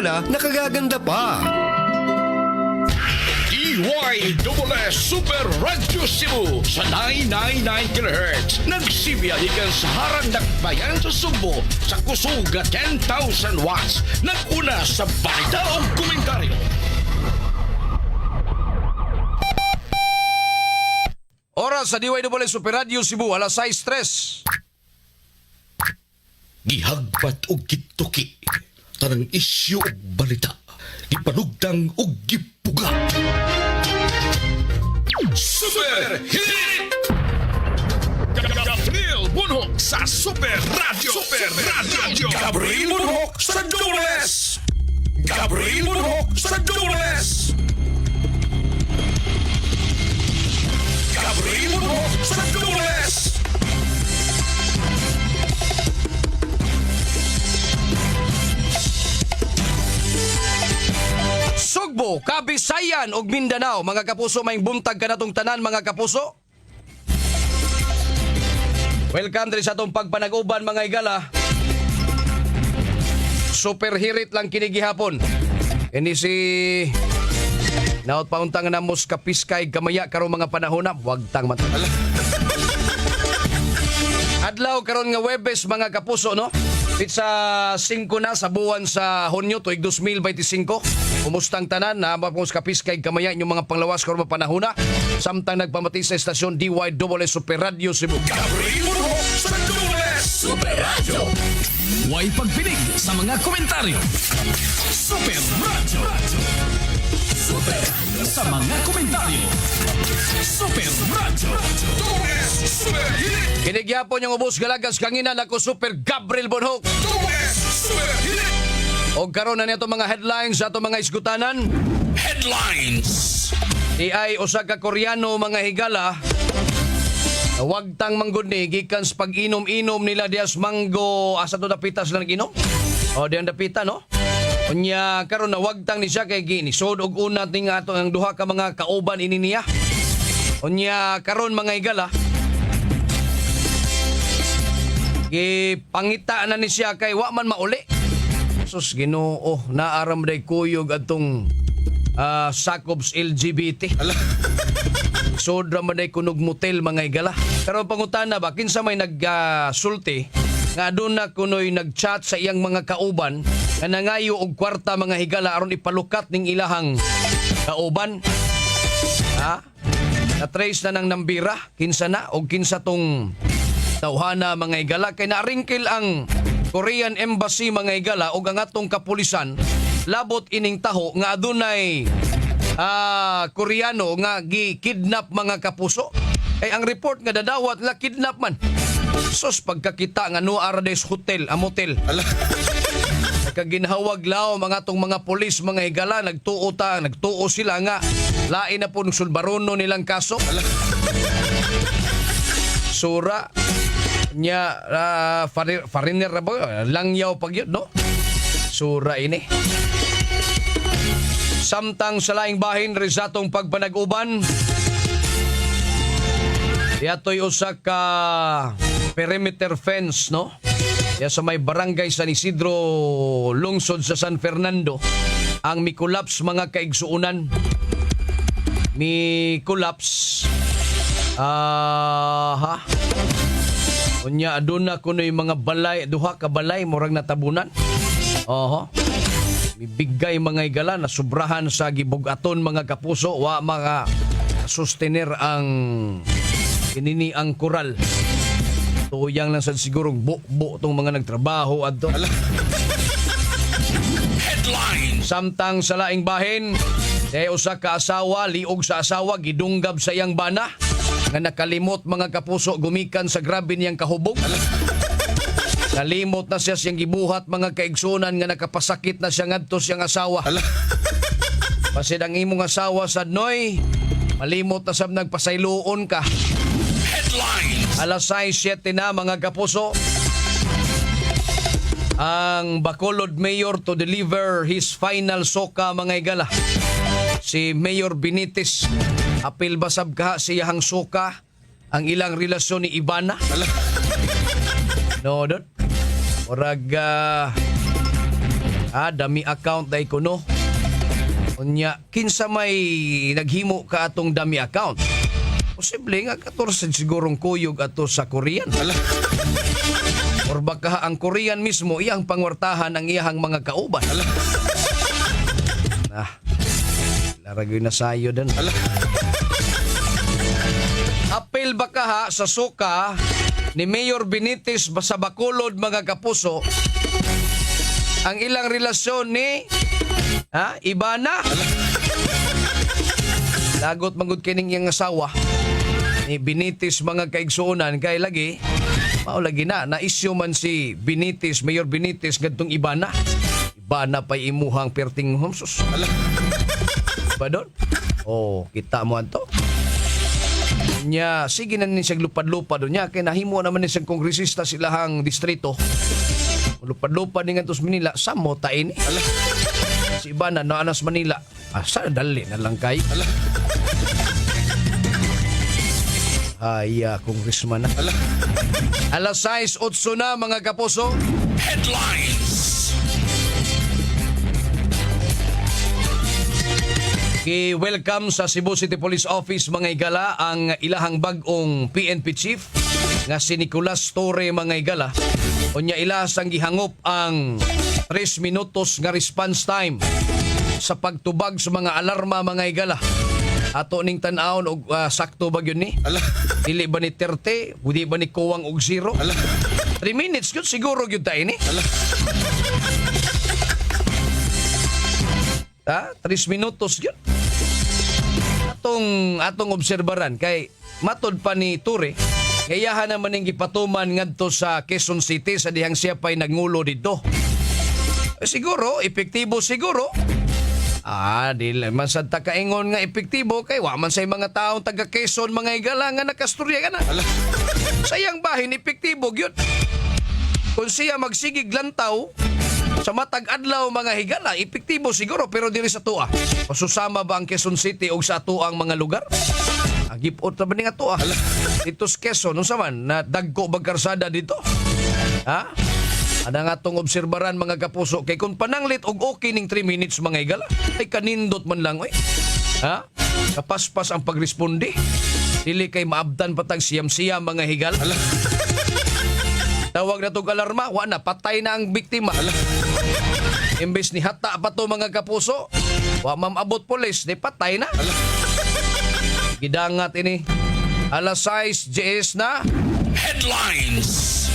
na nakagaganda pa. DYSS Super Radio Cebu sa 999 kHz. Nagsibiyahikan sa harang dakbayan sa Subo sa kusog 10,000 watts. Naguna sa balita o komentaryo. Oras sa DYSS Super Radio Cebu, alas 6:03. Gihagpat o gituki. Tanang isyu o balita. Ipanugdang o gipuga. Super Hit! Gabriel Bunhok sa Super Radio. Super Radio. Gabriel Bunhok sa Dules. Gabriel Bunhok sa Dules. Gabriel Bunhok sa Dules. Sugbo, Kabisayan ug Mindanao, mga kapuso, may buntag kanatong tanan, mga kapuso. Welcome diri sa atong pagpanag-uban, mga igala. Super hirit lang kini gihapon. Ini si naot pauntang na mos kapiskay gamaya karong mga panahon na wag tang mat. Adlaw karon nga Webes, mga kapuso, no? Sa 5 na sa buwan sa Hunyo tuig 2025. Umustang tanan na mapos kapiskay gamaya inyong mga panglawas karon mga panahon na. Samtang nagpamati sa estasyon DYSS Super Radio Cebu. Super Radio. Huwag pagpinig sa mga komentaryo. Super Radio. Super sa mga komentaryo. Super Radio. Super Hit. Kinigyapon yung ubos galagas kanginan ako Super Gabriel Bunhok. Super Hit. O karon na nito mga headlines sa ato mga isgutanan. Headlines. Ay usa ka Koreano, mga higala. Wag tang manggod ni gikan sa pag-inom-inom nila dias mango asa to dapitas lang ginom. O diyan dapita, no? Unya karon na wag tang ni siya kay ginisod og una ting ato ang duha ka mga kauban ini niya. Unya karon mga higala. Gipangita na ni siya kay wa man mauli. Sus Ginoo, naaram day kuyog atong sakobs LGBT. Sodra man day kunog motel, mga igala. Pero pangutana ba kinsa may nagsulti nga aduna kunoy nagchat sa iyang mga kauban nga nangayo og kwarta, mga higala, aron ipalukat ning ilahang kauban. Ha? Na-trace na ng nambira kinsa na og kinsa tong tawhana, mga igala, kay naringkil ang Korean Embassy, mga igala, og ang atong kapulisan labot ining taho nga adunay Koreano nga gi-kidnap, mga kapuso. Ay ang report nga dadawat la kidnap man. Sos pagkakita nga no Arades Hotel, a motel. Kaginhawag lao mga tong mga pulis, mga higala, nagtuo sila nga lain na po ng sulbarono nilang kaso. Sura nya foreigner ba langyaw pag yun, no? Sura ini. Samtang sa laing bahin rin sa atong pagpanag-uban, yato'y usa ka perimeter fence, no? Ya sa may barangay San Isidro, lungsod sa San Fernando, ang mikulaps, mga kaigsuunan. Mikulaps. Unya aduna kunoy mga balay, duha ka balay murag natabunan. Mibigay, mga igala, na sobrahan sa gibugaton, mga kapuso, wa mga sustener ang inini ang koral. Tuyang lang sa sigurong bukbo tong mga nagtrabaho adto. Headline. Samtang sa laing bahin, usa ka asawa, liog sa asawa, gidunggab sa iyang bana nga nakalimot, mga kapuso, gumikan sa grabe niyang kahubog. Nalimot na siya siyang gibuhat, mga kaigsunan, nga nakapasakit na siya ngadto siyang asawa. Pasid ang imong asawa sa noy, malimot na sab nagpasayloon ka. Headlines. Alas 6:07 na, mga kapuso. Ang Bacolod Mayor to deliver his final soka, mga igala. Si Mayor Benitez, apil basab ka siyahang soka ang ilang relasyon ni Ivana. No, don. Orag Dami account day ko no. Unya, kinsa may naghimo ka atong dami account? Posible nga 14 sigurong kuyog ato sa Korean. Or baka ang Korean mismo iyang pangwartahan ang iyang mga kauban. Laragoy na sayo din. Apel baka ha sa suka ni Mayor Benitez sa Bacolod mga kapuso ang ilang relasyon ni Ibana. Lagot magud kining iyang asawa ni Benitez mga kaigsuonan kay lagi mao lagi na issue man si Benitez, Mayor Benitez gadtong Ibana. Ibana pa imuhang perting homsos. Ba doon? Kita mo anto. Nya sige na ni siya lupad-lupad doon niya kay nahimo naman ni siyang kongresista silahang distrito. Lupad-lupad ni ngadto sa Manila samo ta ini. Si Ibana no anas Manila. Asa dali na lang kay. Congressman na. Alas 6:08 na mga kapuso. Headlines. Welcome sa Cebu City Police Office mga igala ang ilahang bag-ong PNP chief nga si Nicolas Torre mga igala. Unya ilas ang gihangop ang 3 minutos nga response time sa pagtubag sa mga alarma mga igala. Ato ning tan-awon og sakto ba gyud ni? Dili ba ni 30? Di ba ni kuwang og 0? 3 minutes gyud siguro gyud ta ini. 3 minutos gyud. Atong obserbaran kay matod pa ni Ture, gayahan naman ning gipatuman ngadto sa Quezon City sa dihang siya pa'y nagngulo dito. Siguro epektibo siguro. Dili man sad ta kaingon nga epektibo kay wa man say mga taong taga Quezon mga igala nga nakastorya kana. Sayang bahin epektibo gyud. Kung siya magsigig lantaw sa matag adlaw mga higala, epektibo siguro pero diri sa tuwa. Pasusama ba ang Quezon City o sa tuang mga lugar? Agipot na ba ni nga tuwa? Dito sa Quezon, nung saman, na dagko bagkarsada dito? Ada nga tong obserbaran mga kapuso kay kung pananglit og okay ning 3 minutes mga higala, ay kanindot man lang oy. Kapaspas ang pagresponde. Dili kay maabdan patag siyam-siyam mga higala. Tawag na tong alarma, wa na patay na ang biktima. Imbes ni hata pa to mga kapuso, wa mamabot pulis, di patay na. Gidangat ini. Alas 6 GS na. Headlines.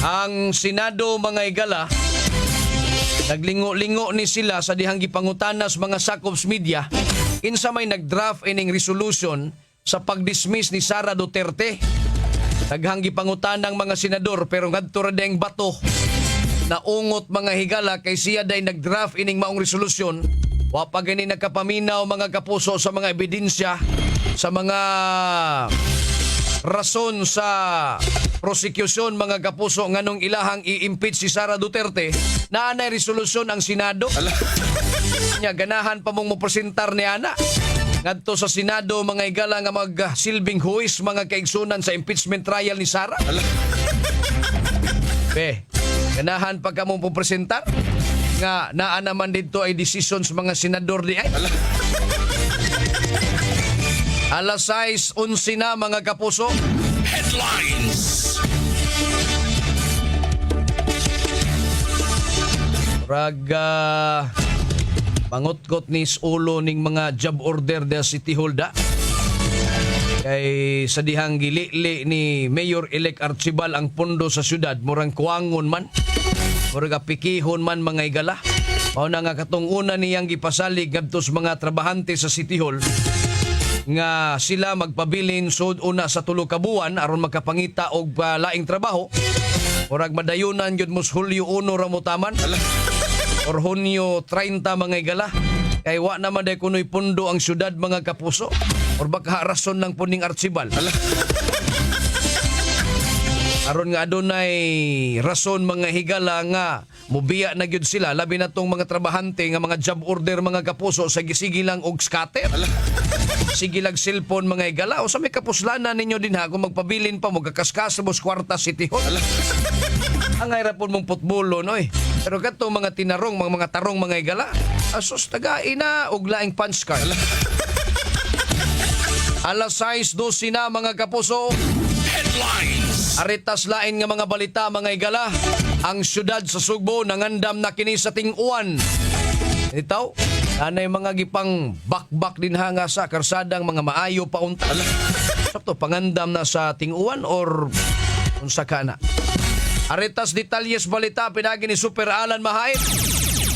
Ang Senado mga igala, naglingo-lingo ni sila sa dihang gipangutanas mga sakops media kinsa may nagdraft ining resolution sa pagdismiss ni Sara Duterte. Daghang gipangutan ng mga senador pero ngadto ra dayang bato na ungot mga higala kay siya day nagdraft ining maong resolusyon. Wa pa gani nakapaminaw mga kapuso sa mga ebidensya sa mga rason sa prosecution mga kapuso nganong ilahang i-impeach si Sara Duterte. Naanay resolusyon ang Senado. Nya ganahan pa mong mopresentar ni ana ngadto sa Senado mga igala nga magsilbing huwis mga kaigsunan sa impeachment trial ni Sara. Ganahan pa ka mong pupresentar nga naa naman dito ay decisions mga senador di ay. Alas 6:11 na mga kapuso. Headlines. Pangutkot ni ulo ning mga job order da City Hall da. Kay sa dihang gilili ni Mayor-elect Archibald ang pondo sa syudad, murang kuwangon man. Murang pikihon man mga igala. Mao na nga katong una niyang gipasalig ngadto sa mga trabahante sa City Hall nga sila magpabilin sud una sa 3 ka buwan aron makapangita og laing trabaho. Murag madayunan gyud mos Hulyo 1 ra mo taman. Or Hunyo 30 mga igala. Kay wa naman day kunoy pundo ang syudad mga kapuso. Or baka rason lang po ning Archibald. Aron nga adunay rason mga higala nga mubiya na gyud sila labi na tong mga trabahante nga mga job order mga kapuso sa sige lang og scatter. Sige lang cellphone mga igala o sa may kapuslanan ninyo din ha kung magpabilin pa mo kakaskas mo sa kwarta City Hall. Ang hirapon mong putbulo noy. Pero kato mga tinarong mga tarong mga igala asos tagain na og laing punch card. Alas 6:12 na mga kapuso. Headlines. Aritas lain nga mga balita mga igala. Ang syudad sa Sugbo nangandam na kini sa ting-uwan. Itaw, anay mga gipang bakbak din hanga sa karsadang mga maayo paunta. Sakto, pangandam na sa ting-uwan or unsa ka na. Aritas detalyes balita pinagi ni Super Alan Mahait.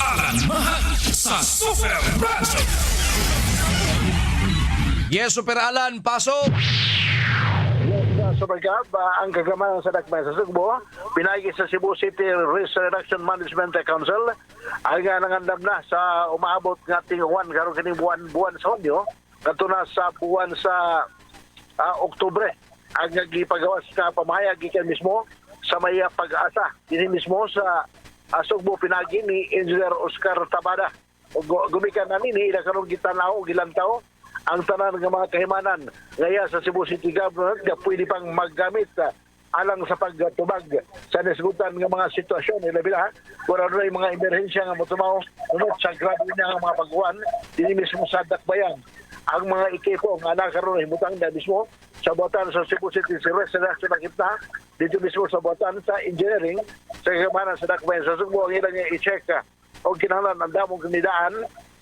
Alan Mahait sa Super Radyo. Yes, Super Alan, pasok! Sa Bagab, ang kagamanan sa Dakbayan sa Sugbo, pinagi sa Cebu City Risk Reduction Management Council, ang nangandam na sa umaabot nga ting-uwan karon kining buwan sa Hunyo, kadto na sa buwan sa Oktubre. Ang gipagawas ka pamahayag gikan mismo sa may pag-asa. Dinhi mismo sa Sugbo pinagi ni Engineer Oscar Tabada. Gumikan na nini ila karon gitanaw og ilantaw ang tanan ng mga kahimanan ngaya sa Cebu City Government nga pwede pang maggamit alang sa pagtubag sa nasgutan ng mga sitwasyon. Ilabi na, kung ano yung mga emerhensya nga motumaw unot sa grabe niya ang mga pagkuhan din mismo sa Dakbayan. Ang mga ekipo nga nakaroon himutang na mismo sa botan sa Cebu City Risk Reduction na kita dito mismo sa botan sa engineering sa kahimanan sa Dakbayan sa Sugbo ang ilang i-check o kinahanglan ang damong kanidaan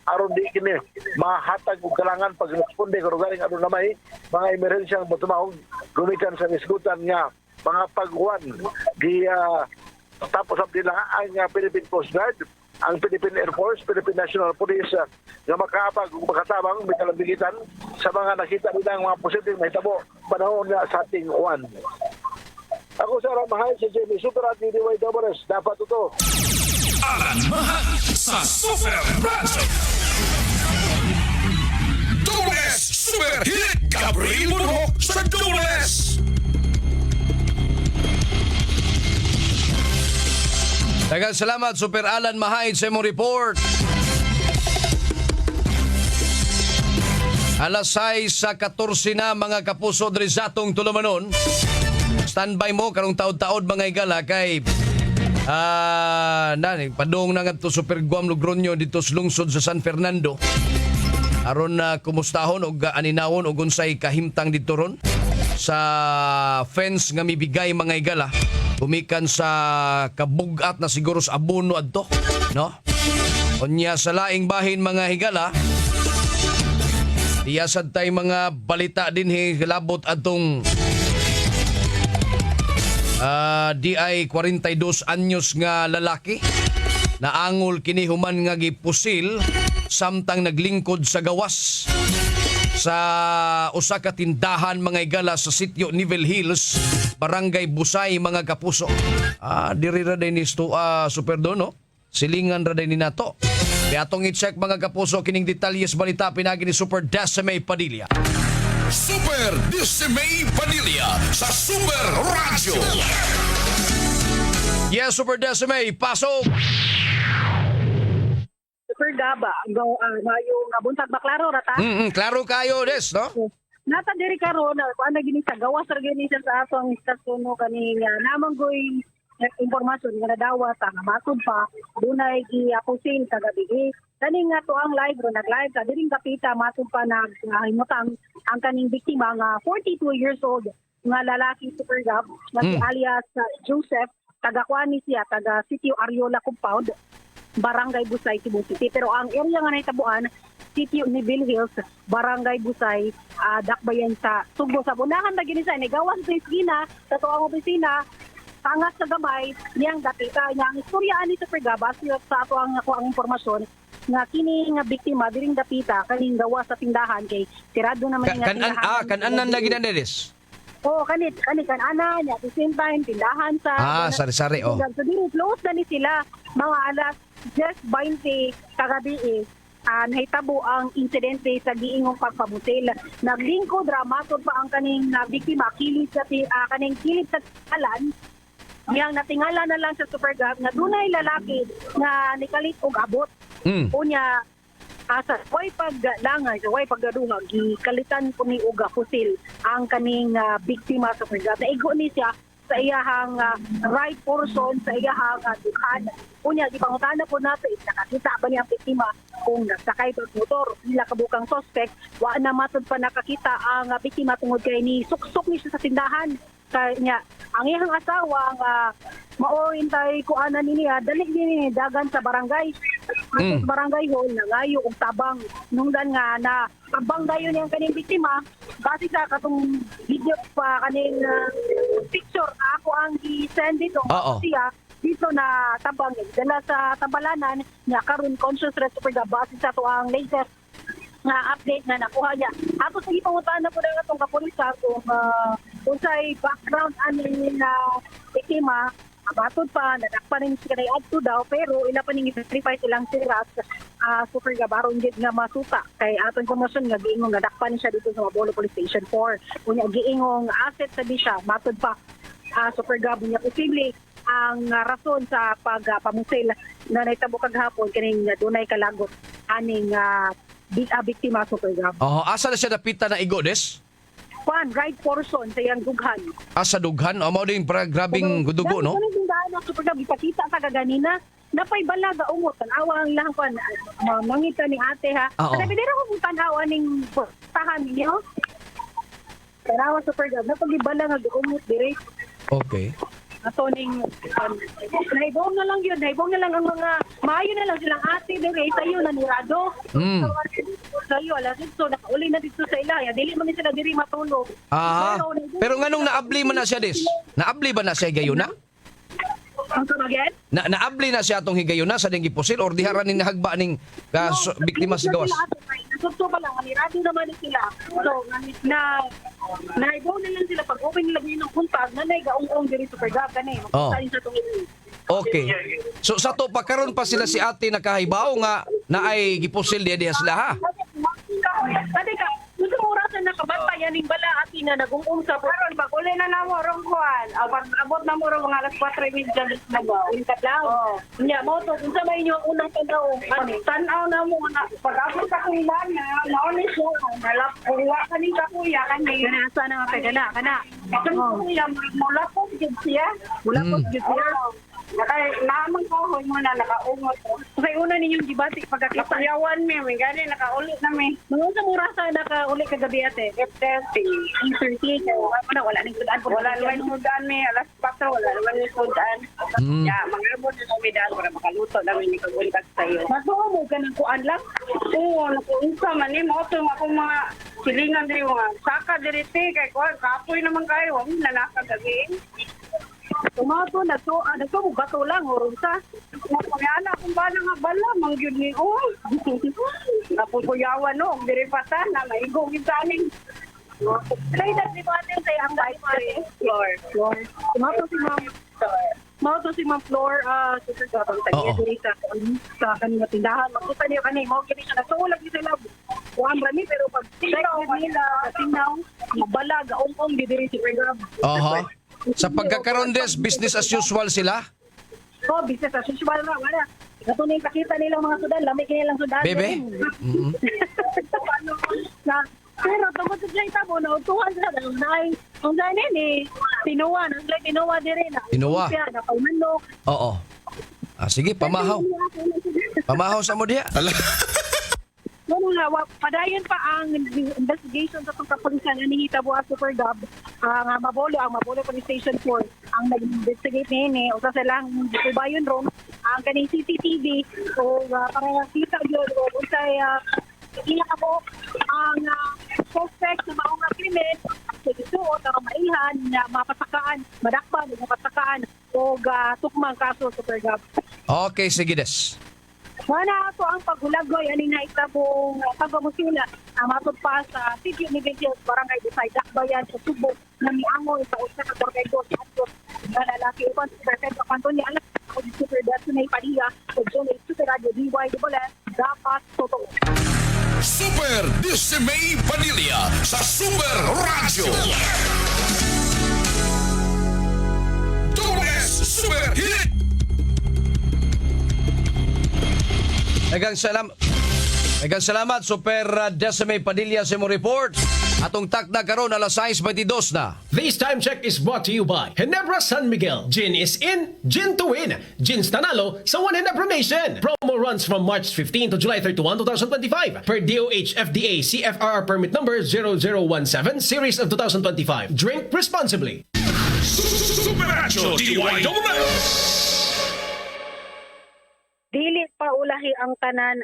aron di kini mahatag og kalangan pag responde kung galing ano na may mga emerhensyang motumahog gumikan sa nisgutan nga mga pagkuhan di tapos ang nila ang Philippine Coast Guard, ang Philippine Air Force, Philippine National Police nga makaapag ug makatabang may kalambigitan sa mga nakita nila mga posibleng mahitabo panahon nga sa ating uwan. Ako sa Ramahay, si Jamie Super at DDY Dobores, dapat ito. Alan Mahait sa Super Radyo. Dobles Super Hit Gabriel Bunok sa Dobles. Daghang salamat Super Alan Mahait sa imong report. Alas 6:14 na mga kapuso diri sa atong tulumanon. Standby mo karong taod-taod mga igala kay padung na nga to Super Guam Logronyo dito sa lungsod sa San Fernando. Aron na kumustahon og aninawon og unsay kahimtang dito ron sa fence nga mibigay mga igala. Gumikan sa kabugat na siguro sa abono adto, no? Unya sa laing bahin mga higala. Iyasad tay mga balita din hilabot atong DI 42 anyos nga lalaki na angol kini human nga gipusil samtang naglingkod sa gawas sa usa ka tindahan mga igala sa sitio Nivel Hills, Barangay Busay mga kapuso. Diri ra din isto Super Dono. Silingan ra din ni nato. Kaya atong i-check mga kapuso kining detalyes balita pinagi ni Super Decime Padilla. Super Decime Padilla sa Super Radyo. Yes, Super Decime, pasok! Super Gaba, yung buntag baklaro rata. Klaro kayo des, no? Nata diri karon kuan na gini sa gawas ra gini sa atong istasyon kani nga namang goy impormasyon nga nadawat nga matud pa dunay giapusin sa gabi. Kani nga to ang live ro nag-live ta diring kapita matud pa himutang ang kaning biktima nga 42 years old nga lalaki Super Gab nga si alias Joseph taga kuani siya taga Sitio Ariola Compound, Barangay Busay, Cebu City. Pero ang area nga nahitabuan, Sitio Nivel Hills, Barangay Busay, Dakbayan sa Sugbo. Sa bunahan na ginisa, gawas sa iskina, sa tuwang opisina, tangas sa gamay, niyang dapita. Niyang istoryaan ni Super Gabas, sa ato ang informasyon, nga kini nga biktima, diring dapita, kaning gawas sa tindahan, kay tirado naman nga tindahan. Kanan na ginanderes? Oo, kanit ana niya. At the same time, tindahan sa... sari-sari, oh. So, dito, close na ni sila. Mga alas 10:20 kagabi nahitabo ang insidente sa giingong pagpabutil. Naglingkod, dramatod pa ang kaning biktima, kaning kilid sa alan. Yang natingala na lang sa Super Gab na dunay lalaki na nikalit og abot. Unya sa way pagdangay, sa way pagdaduha, gikalitan po ni Uga Pusil ang kaning biktima sa Super Gab. Naigo ni siya sa iyahang right person, sa iyahang dukhan. Unya, gipangutana po nato, nakakita ba niya ang biktima kung nagsakay sa motor, sila kabukang suspect, wa na matod pa nakakita ang biktima tungod kay ni suksok ni siya sa tindahan. Kanya, ang iyang asawa, maointay ko ana niya, dali ni dagan sa barangay. Sa barangay hall, nangayo og tabang. Nungdan nga na tabang dayon niyang kaning biktima, base sa katong video pa kaning picture ako ang i-send dito. Siya dito na tabang dala sa tabalanan niya karon conscious rest super base sa to ang latest nga update na nakuha niya. Ato sa ipangutan na po na itong kapolisa kung sa'y background anin na biktima, abatod pa, nadakpan rin siya na adto daw, pero ila pa ning i-verify silang siras super gabaron gid nga masuta. Kay ato informasyon nga giingong nadakpan siya dito sa Mabolo Police Station 4. Unya giingong asset sa siya, matod pa super gabo niya posible ang rason sa pagpamusil na naitabo kaghapon kining dunay kalagot aning biktima super gabo. Asa na siya napita na igo des? Right person sa iyang dughan. Sa dughan? Mao din para grabing dugo, no? Ganun yung daan ng super gabo. Ipakita sa kaganina. Napay balaga umot. Tanawa ang lang kwan. Mangita ni ate ha. Sabi dira ko kung tanawa ning tahan ninyo. Tanawa super gabo. Napag-ibala nga umot direct. Okay. Ato ning naibong na lang yun. Naibong na lang ang mga maayo na lang silang ate direct. Sa'yo na nirado. Sa'yo alas dito. Nakauli na dito sa ila. Dili man sila diri matulog. Pero nganong naabli man na siya des? Naabli ba na siya higayuna? Ang again? Naabli na siya atong higayuna sa ding gipusil or diharan ning nahagba ning biktima sa gawas? Nasuto pa lang, nirado naman sila. So, naibaw na lang sila. Pag open nila ng puntag, nanay gaong-ong diri super gab kanay. Magpasalin sa tungin. Okay. So sa to pa karon pa sila si ate nakahibaw nga na ay gipusil diha sila ha. Kadi ka, gusto mo orasan na kabantayan ning bala ati na nagungong sa karon pag uli na namo rong kuan. Pag abot na mo rong mga alas 4 minutes na ba. Inkat lang. Nya mo to unsa may inyo ang unang tanaw? Tan-aw na mo na pag abot ka kung ilan na naon siya. Nalap kuya kani ka kuya kani. Asa na nga kana. Kuya mo lapot gid siya. Lapot gid siya. Naman ko mo na nakaungot. Kasi una ninyong gibati pagkakita. Yawan mi, may gani nakaulit na mi. Mga sa mura sa nakaulit kagabi ate. F30. Wala nang sudan. Wala naman sudan mi. Alas 4, wala naman sudan. Mga abot na kami daan para makaluto namin ni kaguntas sa'yo. Masuha mo ka ng kuan lang? Oo, nakuunsa man ni mo. Ito ako mga silingan din mga saka diriti. Kaya kuan, kapoy naman kayo. Nanakagabi. Tumato, nagsubugato lang, urong sa. Napangana kung bala nga bala, mangyun ni napupuyawan no, diripatan na maigong isaning. Lay na si Matin sa ang Floor. Tumato si Ma'am. Tumato si Ma'am Floor, super gatang tagiya diri sa kanina tindahan. Makita niyo kanina, mo kini siya nasulag ni sila. Kuan ba ni pero pag tingnaw, mabala gaong-ong diri si Grab. Sa pagkakaroon des, business as usual sila? Business as usual na. Wala. Ito na yung pakita nilang mga sudan. Lamig nilang sudan. Bebe? Pero tungkol sa dyan tabo, nautuhan sila. Ang dyan eh, tinuwa. Ang tinuwa din rin. Tinuwa? Napalmanok. Oo. Sige, pamahaw. Pamahaw sa mo diya. Padayon pa ang investigation sa pagkapulisan na nihita buha Super Gab ang Mabolo Police Station 4 ang nag-investigate ni o sa silang bayon room ang kaning CCTV o para kita yun o unsay iyak ako ang suspect sa maong krimen sa isuot na kamaihan na mapasakaan, madakpan, mapasakaan o tukmang kaso Super Gab. Okay, sige des. Mana ato ang paghulagoy ani na itabong pagpamusila matod pa sa City University Barangay Bisay Dakbayan sa Subo na miangoy sa usa ka barangay dos ato na lalaki uban sa Prefecto Canton alam ko di super dato na ipaliya o journal super radio DY Dubolan dapat totoo. Super Dismay Padilla sa Super Radio. Super Hit! Daghang salamat Super Decime Padilla sa mo report. Atong takda karon alas 6:22 na. This time check is brought to you by Ginebra San Miguel. Gin is in, gin to win. Gin's Tanalo sa One Ginebra Nation. Promo runs from March 15 to July 31, 2025. Per DOH FDA CFR permit number 0017 series of 2025. Drink responsibly. Supernatural DYWS. Dili pa ulahi ang tanan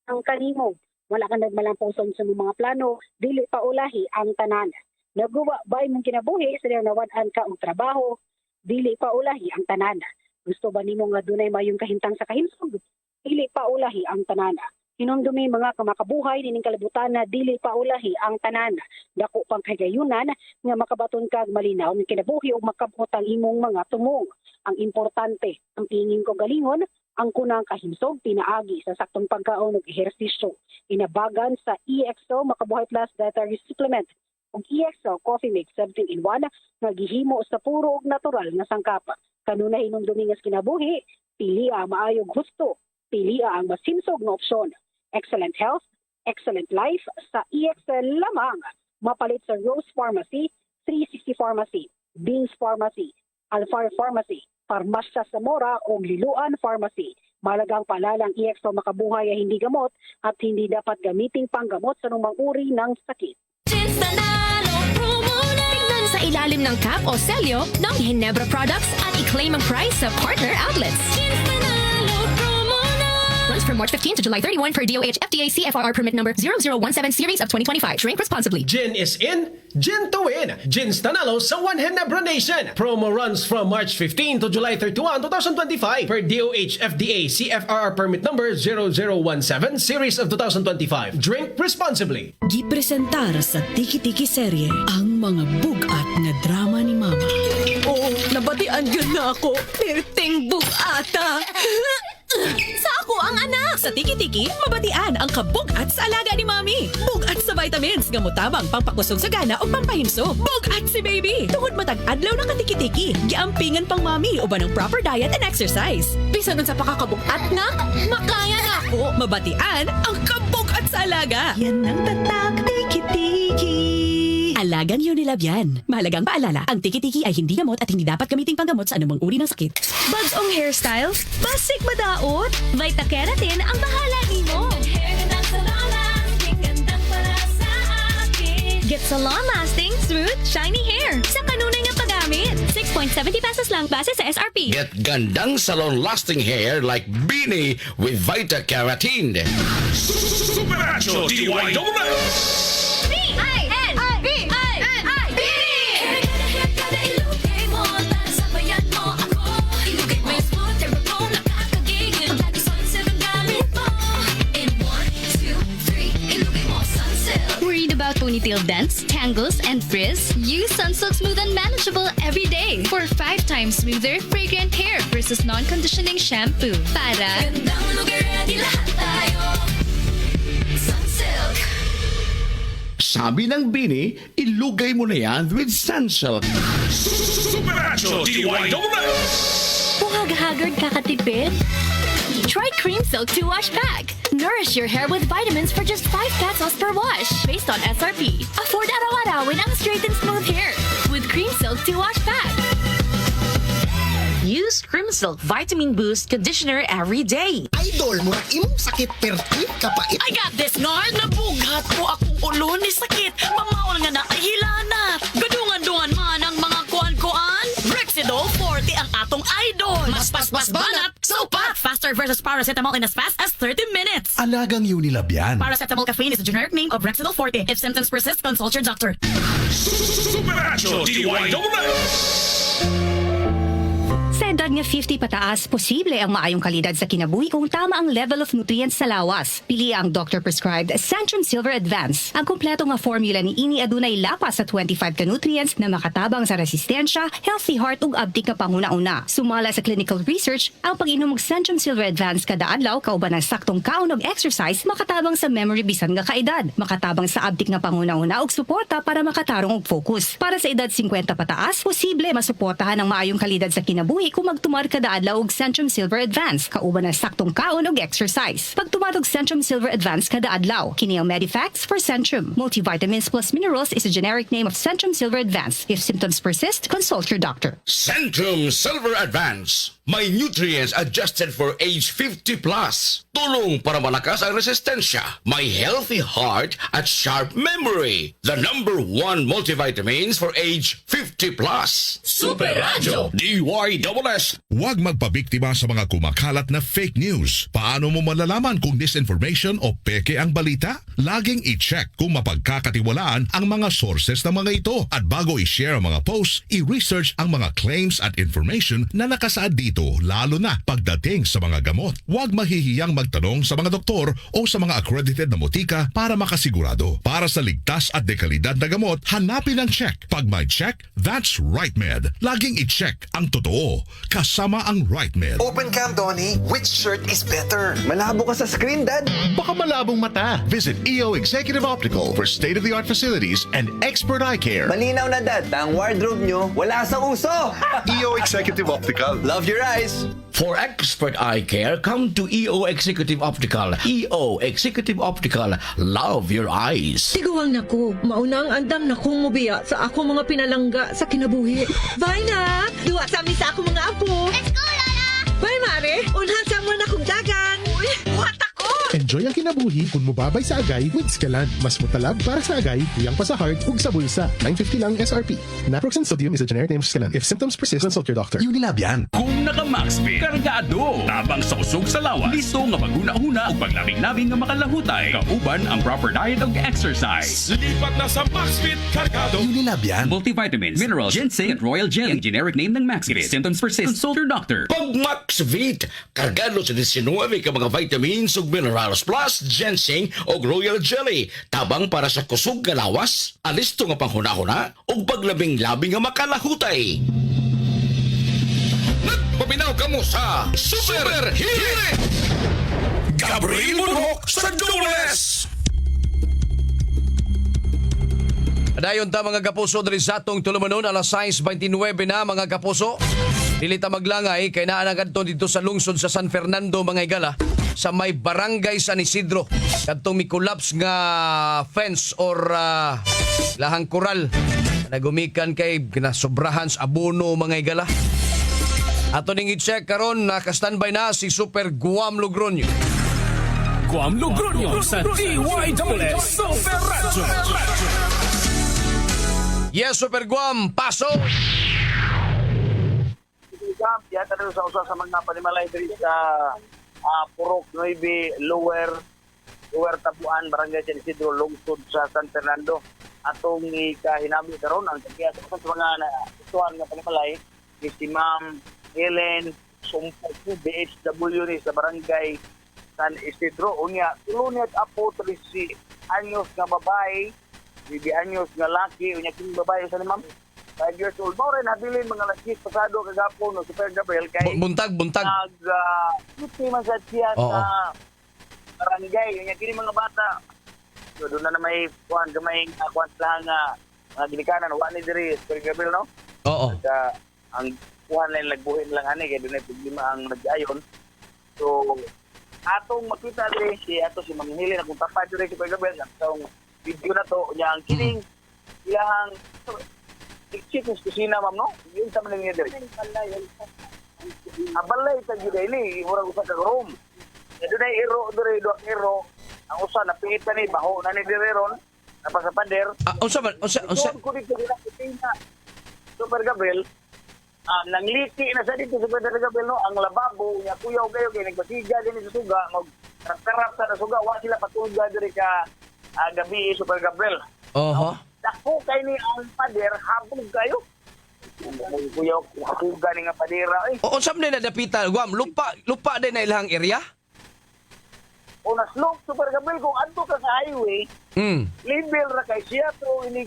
ang kanimo. Wala ka nagmalampuson sa mga plano, dili pa ulahi ang tanan. Nagawa ba imong kinabuhi sa nawad-an ka og trabaho, dili pa ulahi ang tanan. Gusto ba nimo nga dunay mayong kahintang sa kahimsog? Dili pa ulahi ang tanan. Hinumdumi mga kamakabuhay nining kalibutan na dili pa ulahi ang tanan. Dako pang kagayunan nga makabaton kag malinaw ng kinabuhi ug makabot ang imong mga tumong. Ang importante, ang pingin ko galingon, ang kunang kahimsog pinaagi sa saktong pagkaon ug ehersisyo. Inabagan sa EXO Makabuhay Plus Dietary Supplement ug EXO Coffee Mix 17-in-1 nga gihimo sa puro ug natural nga sangkap. Kanunay hinumdumi nga kinabuhi, pili ang maayong gusto, pili ang masimsog nga opsyon. Excellent health, excellent life sa EXL lamang. Mapalit sa Rose Pharmacy, 360 Pharmacy, Beans Pharmacy, Alfar Pharmacy, Farmasya Zamora o Liluan Pharmacy. Malagang palalang EXO Makabuhay ay hindi gamot at hindi dapat gamiting panggamot sa anumang uri ng sakit. Tignan sa ilalim ng cap o selyo ng Ginebra products at i-claim ang price sa partner outlets. Runs from March 15 to July 31 per DOH FDA CFR permit number 0017 series of 2025. Drink responsibly. Gin is in, gin to win. Gin's Tanalo sa One Ginebra Nation. Promo runs from March 15 to July 31, 2025. Per DOH FDA CFR permit number 0017 series of 2025. Drink responsibly. Gipresentar sa Tiki-Tiki serye ang mga bugat nga drama ni Mama. Oh, nabatian yun na ako. Perting bugata. Sa ako ang anak! Sa Tiki-Tiki, mabatian ang kabugat sa alaga ni Mami. Bugat sa vitamins, nga mutabang pampakusog sa gana o pampahimso. Bugat si baby! Tungod matag adlaw na ka-Tiki-Tiki, giampingan pang Mami uban ng proper diet and exercise. Bisan nun sa pakakabugat na, makaya na ako. Mabatian ang kabugat sa alaga. Yan ang tatak Tiki-Tiki. Alagang Unilab yan. Mahalagang paalala, ang Tiki-Tiki ay hindi gamot at hindi dapat gamiting panggamot sa anumang uri ng sakit. Bagong hairstyle? Basic madaot? Vita Keratin ang bahala nimo. Get salon-lasting, smooth, shiny hair sa kanunay nga paggamit. 6.70 pesos lang base sa SRP. Get gandang salon-lasting hair like Beanie with Vita Keratin. Supernatural DYWS. Worried about ponytail dents, tangles, and frizz? Use Sunsilk Smooth and Manageable every day for 5 times smoother, fragrant hair versus non-conditioning shampoo. Para Sabi ng Bini, ilugay mo na yan with Sunsilk. Supernatural DYWS. Buhag-haggard kakatipid? Try Cream Silk 2-Wash Pack. Nourish your hair with vitamins for just 5 pesos per wash. Based on SRP. Afford araw-arawin ang straight and smooth hair with Cream Silk 2-Wash Pack. Use Cream Silk Vitamin Boost Conditioner every day. Idol, murag imong sakit perti, kapait. I got this, Nard. Nabugat po akong ulo ni sakit. Mamaol nga na kahilanat. Gadungan-dungan man ang mga kuan-kuan. Rexidol 40 ang atong idol. Mas banat, sopat. Faster versus paracetamol in as fast as 30 minutes. Alagang Unilab yan. Paracetamol caffeine is the generic name of Rexidol 40. If symptoms persist, consult your doctor. Supernatural DYWS. Sa edad nga 50 pataas, posible ang maayong kalidad sa kinabuhi kung tama ang level of nutrients sa lawas. Pili ang doctor-prescribed Centrum Silver Advance. Ang kumpleto nga formula ni ini adunay lapas sa 25 ka nutrients na makatabang sa resistensya, healthy heart ug abtik nga panguna-una. Sumala sa clinical research, ang pag-inom og Centrum Silver Advance kada adlaw kauban ng saktong kaon og exercise makatabang sa memory bisan nga kaedad, makatabang sa abtik nga panguna-una ug suporta para makatarong og focus. Para sa edad 50 pataas, posible masuportahan ang maayong kalidad sa kinabuhi kung magtumar kada adlaw og Centrum Silver Advance, kauban na saktong kaon og exercise. Pagtumar og Centrum Silver Advance kada adlaw, kini ang Medifacts for Centrum. Multivitamins plus minerals is a generic name of Centrum Silver Advance. If symptoms persist, consult your doctor. Centrum Silver Advance. May nutrients adjusted for age 50 plus. Tulong para malakas ang resistensya. May healthy heart at sharp memory. The #1 multivitamins for age 50 plus. Super Radio. DYSS. Huwag magpabiktima sa mga kumakalat na fake news. Paano mo malalaman kung disinformation o peke ang balita? Laging i-check kung mapagkakatiwalaan ang mga sources ng mga ito. At bago i-share ang mga posts, i-research ang mga claims at information na nakasaad dito, lalo na pagdating sa mga gamot. Huwag mahihiyang magtanong sa mga doktor o sa mga accredited na motika para makasigurado. Para sa ligtas at dekalidad na gamot, hanapin ang check. Pag may check, that's RightMed. Laging i-check ang totoo kasama ang RightMed. Open cam, Donnie. Which shirt is better? Malabo ka sa screen, Dad. Baka malabong mata. Visit EO Executive Optical for state-of-the-art facilities and expert eye care. Malinaw na, Dad. Ang wardrobe nyo, wala sa uso. EO Executive Optical. Love your eyes. For expert eye care, come to EO Executive Optical. EO Executive Optical. Love your eyes. Tiguang nako, mauna ang andam na kong mubiya sa ako mga pinalangga sa kinabuhi. Bye na! Duwa sa amin sa ako mga apo. Let's go, Lola! Bye, Mare! Unhan sa mo na kong dagan. Uy, buhat ako! Enjoy ang kinabuhi kung mubabay sa agay with Scalan. Mas mutalab para sa agay, tuyang pa sa heart, ug sa bulsa. $9.50 lang SRP. Naproxen sodium is a generic name of Scalan. If symptoms persist, consult your doctor. Unilab yan. Kung naka-Maxfit, kargado. Tabang sa usog sa lawas. Listo nga maghuna-huna o paglabing-labing nga makalahutay. Kauban ang proper diet ug exercise. Lipat na sa Maxfit, kargado. Unilab yan. Multivitamins, minerals, ginseng at royal jelly. Generic name ng Maxfit. If symptoms persist, consult your doctor. Pag Maxvit, kargado sa 19 ka mga vitamins ug minerals plus ginseng o royal jelly. Tabang para sa kusog nga lawas, alisto nga panghuna-huna ug paglabing-labing nga makalahutay. Nagpaminaw kamo sa Super Hit! Gabriel Munhok sa Dunes! Dayon ta mga kapuso diri sa atong tulumanon alas 6:29 na mga kapuso. Dili ta maglangay kay naa na kadto dito sa lungsod sa San Fernando mga igala sa may barangay San Isidro. Kadtong mi collapse nga fence or lahang koral. Nagumikan kay ginasobrahan sa abono mga igala. Ato ning i-check karon naka-standby na si Super Guam Logronyo. Guam Logronyo sa DYSS Super Radio. Yes, Super Guam, paso! Yan tanong sa usa sa mga panimalay diri sa Purok 9 Lower Tabuan, Barangay San Isidro, lungsod sa San Fernando. Atong ikahinabi karon ang kaya sa mga ituan nga panimalay ni si Ma'am Helen Sumpo BHW ni sa Barangay San Isidro. Unya tulo niya apo 13 anyos nga babae, 2 anyos nga laki. Unya kini babae sa ni Ma'am 5 years old. Mao rin habilin mga lagkis pasado kagapon no Super Gabriel kay Buntag. Kuti man sa siya sa barangay. Yung kini mga bata. So doon na may gamay kuan lang mga ginikanan. Wa ni diri Super Gabriel no? Oo. At ang kuan lang lagbuhin lang ani kay doon ay problema ang nag-ayon. So atong makita diri si Ma'am Helen akong tapad diri Super Gabriel. Atong video na to nya ang kining ilahang chief ng kusina, ma'am, no? Yun sa maning niya diri. Abalay sa gida ini, murag usa ka room. Doon ay iro, iro. Ang usa, napiit na ni, baho na ni diri ron. Napa sa pader. Unsa? Ko dito ginagawa Super Gabriel. Nangliti na sa dito Super Gabriel, no? Ang lababo, niya kuyaw kayo, kaya nagbasiga din sa suga. Karap sa suga, wa sila patuga diri ka gabi Super Gabriel. Dako kay ni ang pader, habog kayo. Kuyaw, hatuga ni nga padera. Unsa man na dapita, Guam? Lupa din na ilang area? O naslope Super Gabriel kung adto ka sa highway, level ra kay siya to inig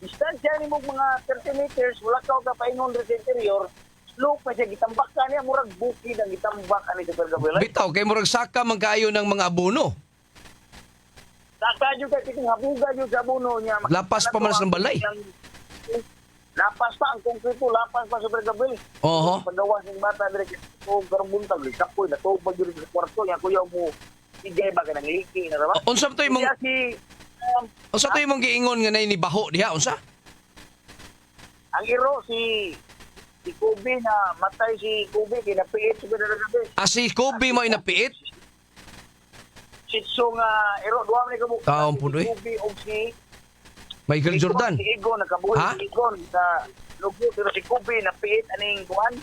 distansya ni mo mga 30 meters, wala ka pa ingon sa interior, slope pa siya, gitambak ka niya, murag bukid ang gitambak ani Super Gabriel. Bitaw, kay murag saka man kaayo ng mga abono. Saka yung kay habuga yung sa abono niya. Lapas pa man sa balay. lapas pa ang konkreto, lapas pa Super Gabriel. Oho. Pagawas ng bata dire ko karong buntag, kapoy na to pag sa kwarto ya kuya mo igay ba kanang liki na ra ba? Unsa to imong Kaya si unsa to imong giingon nga nay ni baho diha unsa? ang iro si Kobe na matay si Kobe kinapiit sa Gabriel. Si Kobe mo inapiit? Sitso nga iro duha man kamo. Taon po, doy. Kobe og si Michael Jordan. Si Igon nakabuhi Ha? si Igon sa lugo pero si Kobe napiit aning kuan.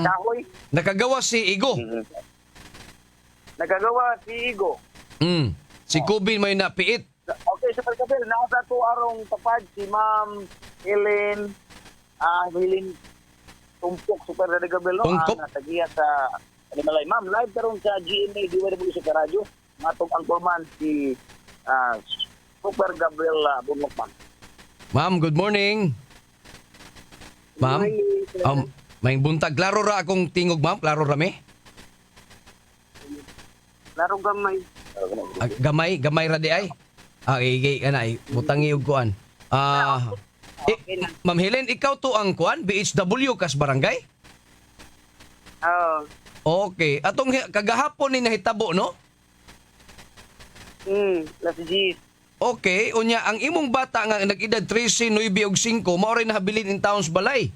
Kahoy. Nakagawa si Igo. Nagagawa si Igo. Si Kobe may napiit. Okay, sa Palcabel, nasa to arong tapad si Ma'am Helen Tumpok, Super Relegabel, no? Tumpok? Natagiya sa Animalay. Ma'am, live karon sa GMA, DWW sa Karadyo. Matong angkolman si Super Gabriel Bunok, ma'am. Ma'am, good morning. Ma'am. May buntag klaro ra akong tingog, ma'am. Klaro ra me. Larong gamay. Gamay ra di ay. Igay kanay butangi og kuan. Ma'am Helen, ikaw to ang kuan BHW kas barangay? Okay. Atong kagahapon ni nahitabo, no? Last G's. Okay, unya ang imong bata nga nag-edad 13, 9 ug 5 mao ray nahabilin in towns balay.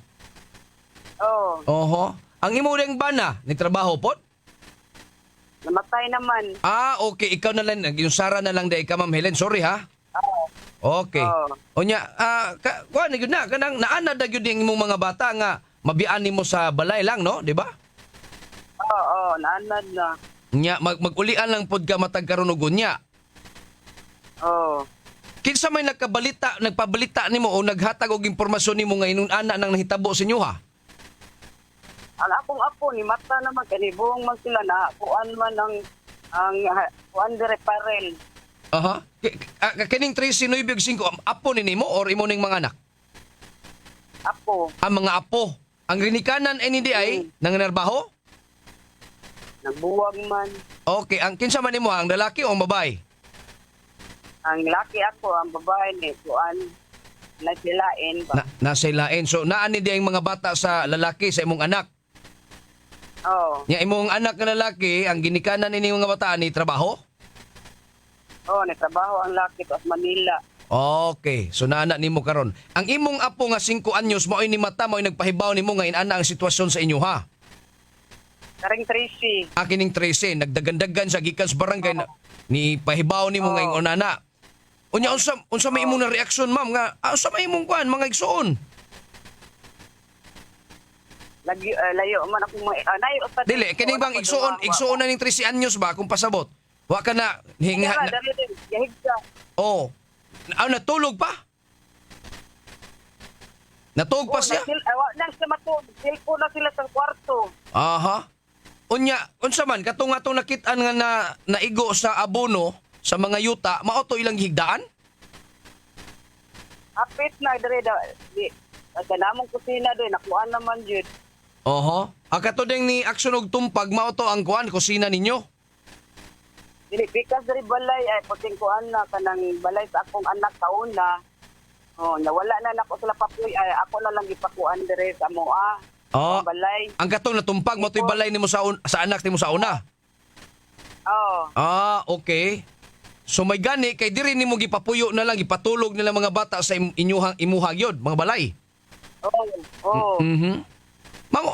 Oho. Ang imo ding bana, nagtrabaho pod? Namatay naman. Okay, ikaw na lang yung Sara na lang day ka, Ma'am Helen. Sorry ha. Okay. Unya, kuan gyud na kanang naana da gyud yung imong mga bata nga mabian nimo sa balay lang, no? Di ba? Naanad na. Nya magulian lang pod ka matag karon og unya. Kinsa may nagpabalita nimo o naghatag og impormasyon nimo nga inon ana nang nahitabo sa inyo ha? Ang akong apo ni mata naman kani buong man sila na kuan man ang kuan dire parel. Aha. Kining 13, 9 ug 5 apo ni nimo or imo ning mga anak? Apo. Ang mga apo. Ang rinikanan ay hindi ay nanganarbaho? Nagbuwag man. Okay, ang kinsa man nimo ang lalaki o ang babae? Ang laki ako, ang babae ni kuan nasilain ba? Nasilain. So naani di ang mga bata sa lalaki sa imong anak? Nya imong anak nga lalaki, ang ginikanan ini mga bata ni trabaho? Nagtrabaho ang laki sa Manila. Okay, so naana nimo karon. Ang imong apo nga 5 anyos mao ni mata mao nagpahibaw nimo nga ana ang sitwasyon sa inyo ha. Karing 13. Kining 13 nagdagandagan sa gikan sa barangay na, ni pahibaw nimo nga ingon ana. Unya unsa may imong na reaksyon, ma'am, nga unsa may imong kuan mga igsoon? Layo man ako layo pa. Dili kini bang igsoon na ning 13 anyos ba kung pasabot? Wa ka na hinga. Yahig ka. Natulog pa? Natulog pa siya? Nang sa matulog, silpo na sila sa kwarto. Aha. Unya, unsa man katong atong nakit-an nga naigo sa abono sa mga yuta, mao to ilang higdaan? Hapit na dire di. Kanamong kusina doy nakuan naman jud. Oho. Kato ding ni aksyon og tumpag mao to ang kuan kusina ninyo. Dili pikas diri balay ay puting kuan na kanang balay sa akong anak taon na. Nawala na nako sila papuy ay ako na lang gipakuan dire sa moa. Balay. Ang katong natumpag mo to'y balay nimo sa anak nimo sa una. Okay. So may gani kay diri nimo gipapuyo na lang gipatulog nila mga bata sa imuhang yod, mga balay. Ma'am,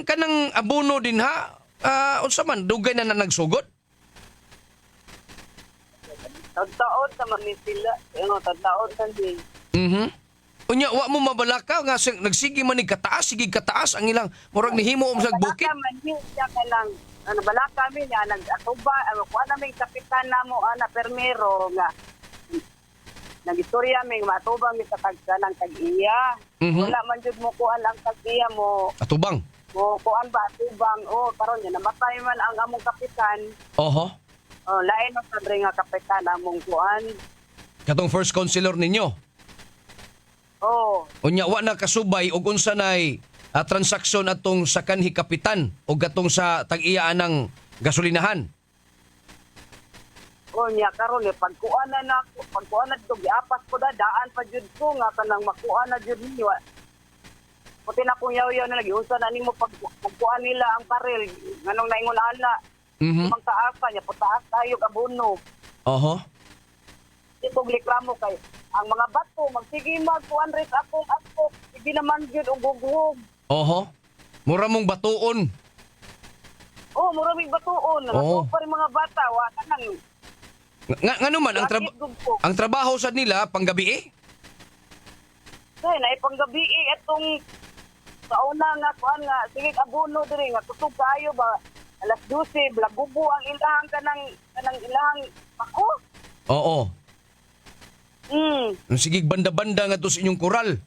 kanang abono din ha. Unsa man dugay na nagsugod? Tagtaon sa man sila. Tagtaon sa din. Unya wa mo mabalaka nga nagsige man ni kataas, sige kataas ang ilang murag nihimo sa bukid. Balaka kami niya nag-atuba, kuha namin kapitan namo ana permero nga nag-istorya mi matubang mi sa tagkanang tag-iya. Wala man jud mo kuan ang tag-iya mo. Atubang. Mo kuan ba atubang karon niya namatay man ang among kapitan. Lain ang sadre nga kapitan among kuan. Katong first counselor ninyo. Unya wa na kasubay og unsa nay transaksyon atong sa kanhi kapitan o gatong sa tag-iya ng gasolinahan. Niya karon pagkuan na giapas ko daan pa jud ko nga kanang makuha na jud ni puti na kung yaw-yaw na lagi. Unsa na nimo pagkuhan nila ang baril. Nganong naingon ana. Mang taasa niya, putaas tayo abono. Oho. Ito reklamo kay ang mga bato magsige magkuan rin akong ato. Sige naman gyud og gughog. Oho. Mura mong batuon. Oh, murami batuon. Oo. Pa rin mga bata wa kanang Ngano man ang trabaho sad nila panggabi eh? Kay na ipanggabi itong sa una nga kuan nga sige abono diri nga kusog kayo ba alas 12 blagubo ang ilahang kanang ilahang ako. Oo. Sige banda-banda nga to sa inyong koral.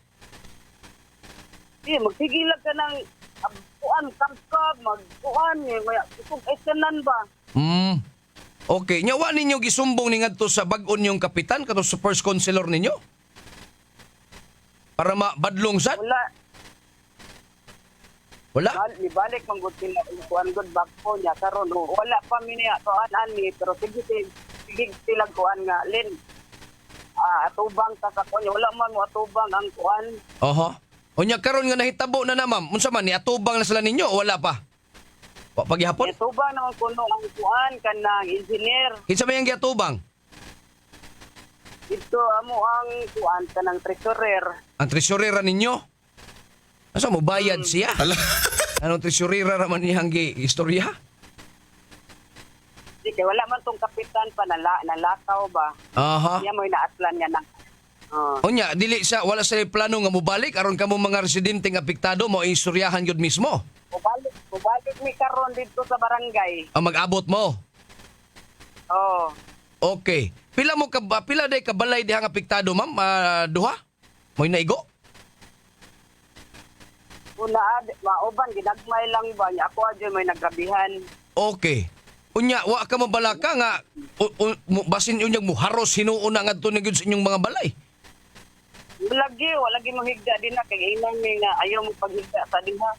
Di magsigilag ka ng kuan kamkab magkuan may kusog esenan ba. Okay, nyawa ninyo gisumbong ni ngadto sa bag-on yung kapitan kato sa first counselor ninyo? Para mabadlong sad? Wala? Ibalik man gud sila kuan gud back po niya karon wala pa mi niya to ani pero sige sila kuan nga len atubang ta sa kuan wala man mo atubang ang kuan. Oho. Unya karon nga nahitabo na ma'am. Unsa man ni atubang na sila ninyo o wala pa? Paghihapon? Atubang naman kuno ang kuan kanang engineer. Kinsa ba yang giatubang? Ito amo ang kuan kanang treasurer. Ang tresurera ninyo? Asa mo bayad siya? Anong tresurera raman niyang istorya? Di kay wala man tong kapitan pa nalakaw ba. Aha. Niya mo inaaslan niya nang Unya, dili sa wala sa plano nga mobalik aron kamo mga residente nga apektado mo istoryahan gyud mismo. Mubalik mi karon dito sa barangay. Ang mag-abot mo. Oh. Okay. Pila day ka balay diha nga apektado ma'am? Duha? Moy naigo? Una mauban ginagmay lang ba niya ako adyo may naggabihan. Okay. Unya, wa ka mabalaka nga basin unyag mo haros hinuuna ngadto ni gyud sa inyong mga balay. Wala manghigda din na kay inang nga ayaw mo paghigda sa diha.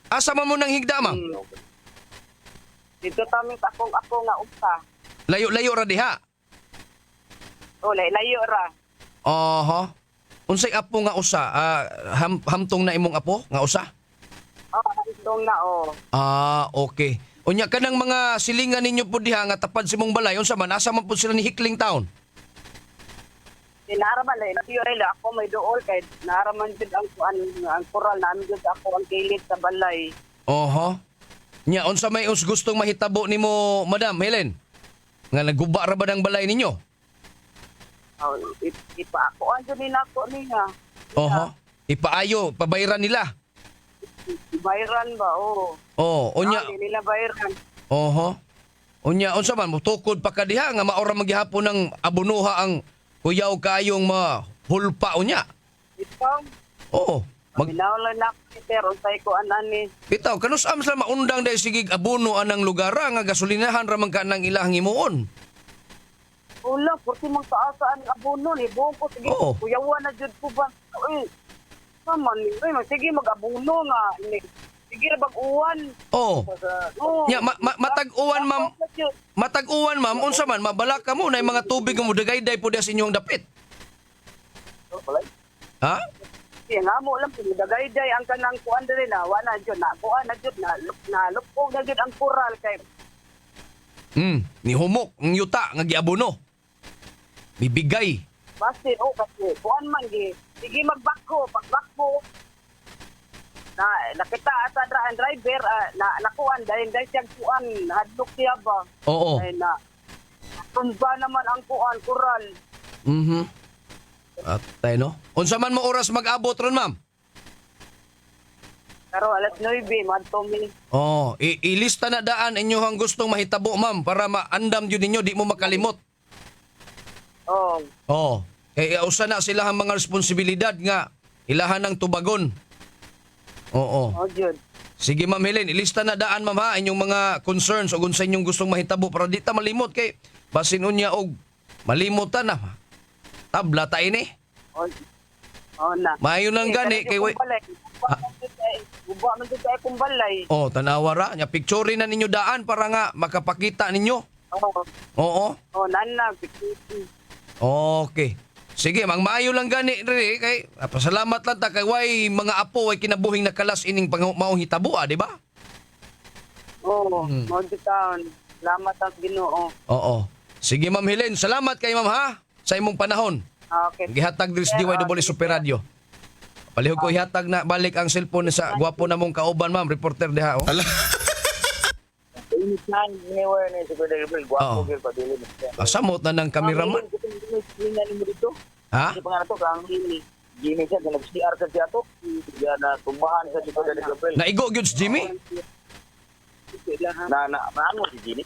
Asa man mo nang higda ma'am? Dito taming ako nga usa. Layo-layo ra diha. Oh, layo ra. Aha. Unsay apo nga usa? Hamtong na imong apo nga usa? Hamtong na Okay. Unya kanang mga silingan ninyo po diha nga tapad sa imong balay unsa man asa man po sila ni Hikling Town? Naraman na ako may dool kay naraman jud ang kuan ang koral namin jud ako ang kilid sa balay. Oho. Nya unsa may gustong mahitabo nimo Madam Helen? Nga naguba ra ba ng balay ninyo? Oh, ako anjo ni nako niya. Oho. Ipaayo, pabayran nila. Bayran ba? Unya. Hindi nila bayran. Oho. Unya unsa man mutukod pa ka diha nga maora maghihapon ng abunuha ang kuyaw kayong mahulpa unya. Ikaw? Oo. Minawala na ako pero unsay ko anani. Bitaw kanus am sila maundang dahil sigig abuno anang lugar nga gasolinahan ra man ka nang ilang himuon. Wala, porque mang taasa ang abono ni buong ko sige. Kuyawa na jud ko ba? Saman ni, sige mag-abono nga. Sige ra bag-uwan. Nya matag-uwan ma'am. Matag-uwan ma'am unsa man mabalaka mo na mga tubig mo dagayday po sa inyong dapit. Ha? Siya nga mo lang dagayday ang kanang kuan diri na wala jud na kuan na jud na lupog na jud ang koral kay. Ni humok ang yuta nga giabono. Bibigay. Basta kasi kuan man gi sige magbako pagbako. Nakita sa driver nakuan dahil siya kuan hadlok siya ba. Oo. Ay na tumba naman ang kuan koral. Atay no. Unsa man mo oras mag-abot ron ma'am? Pero alas 9 madto mi. Ilista na daan inyohang gustong mahitabo ma'am para maandam jud ninyo di mo makalimot. Usa na sila ang mga responsibilidad nga ilahan ng tubagon. Jud. Sige ma'am Helen, ilista na daan ma'am ha inyong mga concerns o kung sa inyong gustong mahitabo para di ta malimot kay basin unya og malimutan na. Tabla ta ini. Na. Mayo nang gani kay Guba man jud kay kumbalay. Tanawa ra nya picture na ninyo daan para nga makapakita ninyo. Nana picture. Okay. Sige, mang maayo lang gani rin kay pasalamat lang ta kay way mga apo way kinabuhing nakalas ining maong hitabo, di ba? Oo, Monte Town. Salamat ang Ginoo. Oo. Sige, Ma'am Helen, salamat kay Ma'am ha sa imong panahon. Okay. Gihatag diri sa DYW Super Radio. Palihog ko ihatag na balik ang cellphone sa gwapo namong kauban, ma'am, reporter diha oh. Anytime, anywhere na sa Pwede Gabriel. Oo. Guwapo gyud pa dili. Samot na ng kameraman. Ha? Kasi pangalan to kang Jimmy siya nag-CR sa siya to. Diya na tumbahan sa Pwede Gabriel. Naigo gyud si Jimmy? Ano si Jimmy?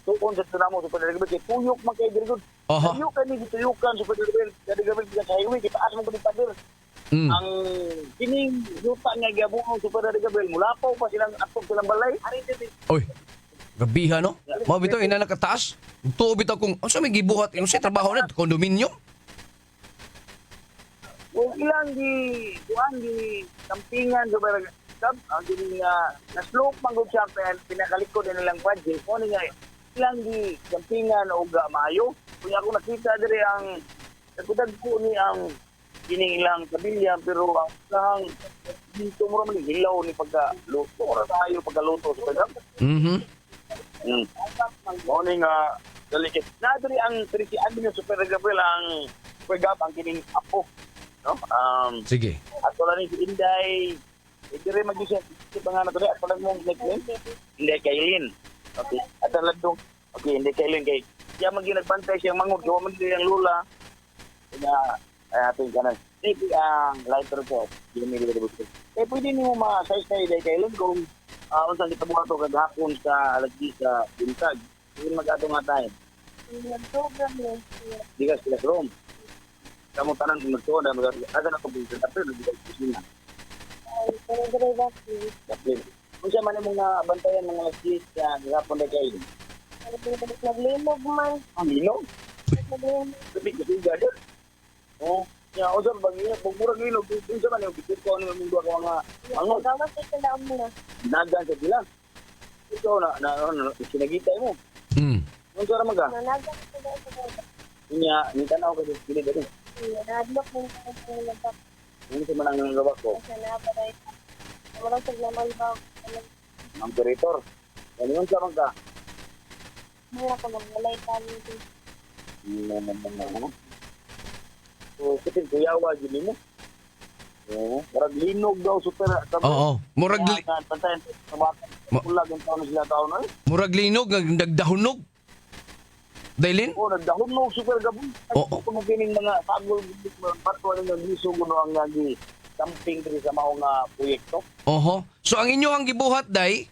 Tukon sa tunamo sa Pwede Gabriel. Tuyok man kay Dirigod. Oho. Tuyok kani tuyukan sa Pwede Gabriel. Pwede Gabriel sa highway kita asa mo kini pader. Ang kining yuta nga giabuong sa Pwede Gabriel mulapaw pa silang atong silang balay. Oy. Gabiha no? Mao bitaw ina nakataas. Tuo bitaw kung unsa may gibuhat yung si trabaho na kondominyo. O ilang di kampingan sa Pwede ang gining na-slope man gud siya pinakalikod na nilang budget. Mo ni nga ilang di kampingan o maayo. Kunya ako nakita diri ang nagkudag ko ni ang kining ilang kabilya pero ang sahang dito mo man hilaw ni pagka-luto ora tayo pagka-luto sa pagka. Morning delicate. Nadiri ang 30 Avenue Super Gabriel ang pagap ang kining apo. No? Sige. At wala ni si Inday. Dire mag-isip pangalan to at wala mong nickname. Inday Kailin. Okay. At ladong. Okay, Inday Kailin kay. Siya maginagbantay siyang mangod gawa man ang lula. Kaya ating kanan. Maybe ang lighter ko. Hindi mo dito. Eh pwede niyo ma-size na Inday Kailin kung unsa kita buhat to kagahapon sa alagi sa Bintag. Hindi mag-ato nga tayo. Di ka sila room. Kamu tanan kung nagtuwa na ada na kung Bintag. Pero hindi ka kusina. Kung siya man yung mga bantayan ng mga skis sa gahapon na kayo. Naglinog man. Ang linog? Sabik kasi gada. Oh, ya usap bagi bugurag linog. Kung siya man yung bigit ko ano yung mga mga mangot. Gawas sa talaam mo. Nagan sa sila. Ito na sinagitay mo. Kung siya naman ka? Nanagan sa talaam. Ni tanaw ka sa kilid rin. Nadlok mo sa labak. Ano siya man ang gawak ko? Sa nabaray. Wala sa namalbaw. Ang operator. Ano siya man ka? Mura ko magmalay tayo din. So, kitin kuyawa gini mo. Oo. Murag linog daw super. Oo. Murag pantayan sa bata. Pulag yung taon sila taon na. Murag linog nagdahunog. Dailin? Oo, nagdahunog super gabon. Oo. Kung kining mga sagol patwa ng giso kuno ang nagi camping diri sa mao nga proyekto. Oho. So ang inyohang gibuhat day,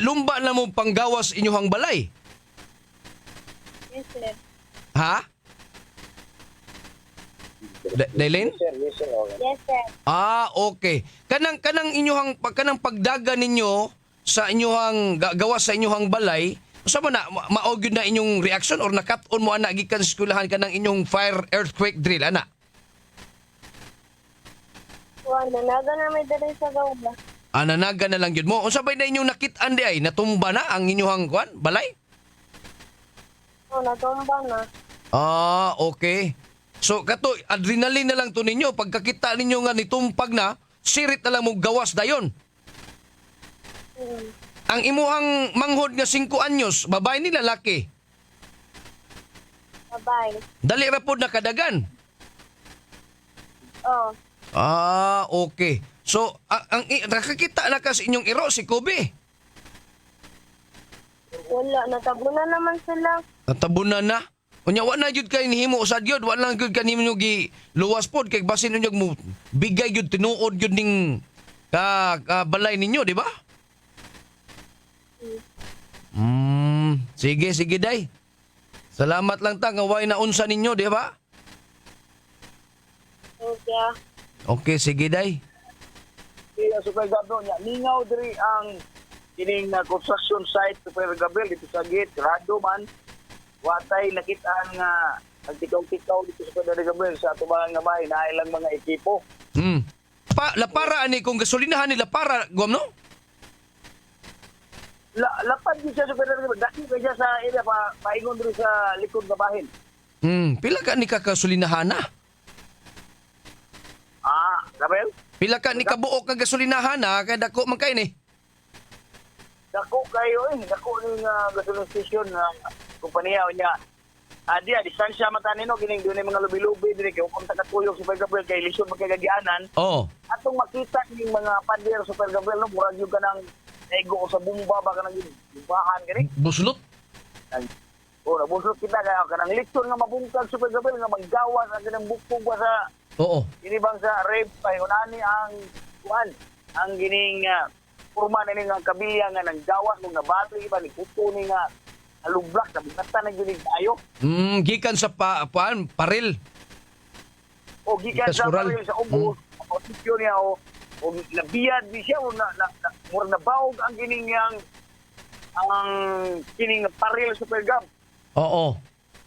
lumba na mo panggawas inyohang balay. Yes, sir. Ha? Dailin? Yes, sir. Yes, sir. Okay. Kanang inyohang pagdaga ninyo sa inyohang gawas sa inyohang balay, sa man na maog yun na inyong reaction or nakat-on mo ana gikan sa eskwelahan kanang inyong fire earthquake drill ana? Nanaga na may dali sa gawla. Nanaga na lang yun mo. Unsa bay na inyong nakit-an di ay natumba na ang inyong balay? Natumba na. Okay. So kato adrenaline na lang to ninyo pagkakita ninyo nga nitumpag na, sirit na lang mo gawas dayon. Ang imuhang manghod nga 5 anyos, babae ni lalaki? Babae. Dali ra pod nakadagan. Oh. Okay. So ang nakakita na kasi inyong iro si Kobe. Wala, natabunan naman sila. Natabunan na. Unya wa na jud kay nihimo usad gyud, wa lang gyud kanimo gi luwas pod kay basin ninyo mo bigay gyud tinuod gyud ning balay ninyo, di ba? Sige day. Salamat lang ta nga way na unsa ninyo, di ba? Okay. Okay, sige day. Kaya Super Gabriel niya, ningaw diri ang kining construction site Super Gabriel dito sa gate, Rado man. Watay nakitaan nga nagtikaw-tikaw dito sa Super Gabriel sa tubangan nga bahay na ilang mga ekipo. Lapara ani kung gasolinahan nila para guam no? Lapad din siya Super Gabriel. Dati kaya sa area paingon diri sa likod nga bahin. Pila ka ni kagasolinahan na? Gabriel? Pila ka ni kabuok ka gasolinahan na? Kaya dako man kayo ni. Dako kayo dako ni gasoline station na kumpanya niya. Dia distansya mata nino gining dunay mga lubi-lubi diri kay kung takatuyok Super Gabriel kay lisod magkagagianan. Oo. Atong makita ning mga pader Super Gabriel no murag yung kanang ego sa bumba ba kanang bubahan gani. Buslot? Nabuslot kita kaya kanang lechon nga mabungkag Super Gabriel nga maggawas ang kanang bukog ba sa Oo. inibang sa rape kay unani ang kuan ang gining kurma na nga kabiya nga nang gawas mo nabali ba ni kuto ni nga alublak sa bingatan na ginig ayo. Gikan sa paril. O gikan sa Kasural. paril sa ubos. O sityo niya o nabiyad di siya o mura nabawag ang gining ang kining paril Super Gab. Oo.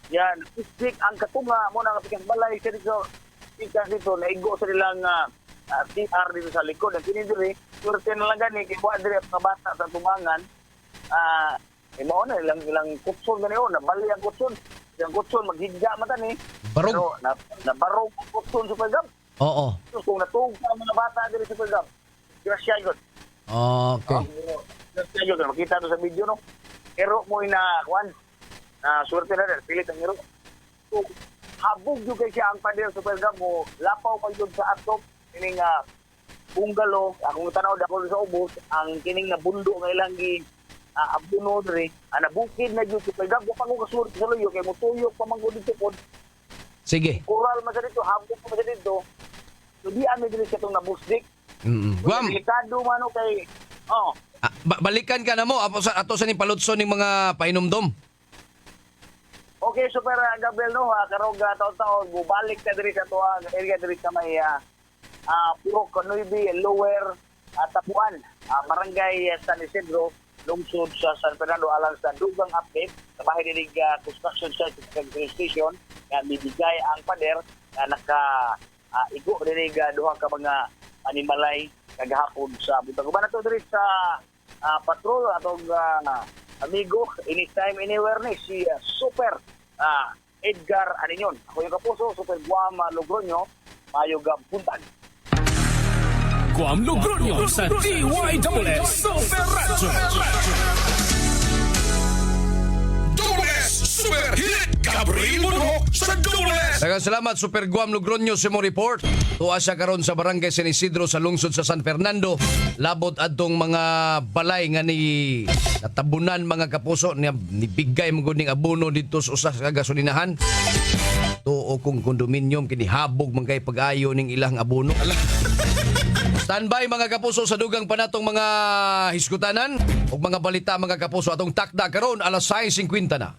Yan, istik ang katunga mo na kapikas balay sa dito. Ikas dito, naigo sa nilang TR dito sa likod. Ang kinidiri, surte na lang gani, kibuha diri at bata sa tumangan. Mo na ilang kutson gani o, nabali ang kutson. Yung kutson, maghigya mata ni. Barog. Pero, nabarog ang kutson Super Gab. Oo. So, kung natug ang mga bata diri Super Gab, grasya yun. Okay. Grasya yun, makita ito sa video, no? Hero mo na, kuan, swerte na rin, pilit ang hero. So, habog yung kay siya ang pader Super Gab mo, lapaw pa yun sa atop, kining bunggalo, akong tanaw dako sa ubos, ang kining na bundo nga ilang abuno diri, nabukid na yun Super Gab, wapang ko kasurti sa luyo, kay mutuyok pa manggod dito po. Sige. Kural man sa dito, habog man sa dito, so di amin diri siya itong nabusdik. Guam. Delikado man o kay, Balikan ka na mo ato sa ni palutson ng mga painomdom. Okay, Super Gabriel no, karong taon-taon bubalik ta diri sa tuwa area diri sa may Puro Conoibi, Lower Tapuan, Barangay San Isidro, lungsod sa San Fernando alang sa dugang update sa bahay dinig construction site sa station nga bibigay ang pader na igo dinig duha ka mga animalay kagahapon sa butang uban nato diri sa patrol atong amigo anytime anywhere ni si Super Edgar Aninyon. Ako yung kapuso, Super Guam Logroño, mayog buntag. Guam Logroño sa DYWS Super Radio. Super Hit Gabriel Murho sa DWS. Daghang salamat Super Guam Logroño sa mo report. Tuwa siya karon sa Barangay San Isidro sa lungsod sa San Fernando. Labot adtong mga balay nga ni natabunan mga kapuso ni bigay mo ning abono dito sa usa ka gasolinahan. Tuo kung kondominium kini habog man kay pag-ayo ning ilang abono. Standby mga kapuso sa dugang panatong mga hiskutanan ug mga balita mga kapuso atong takda karon alas 6:50 na.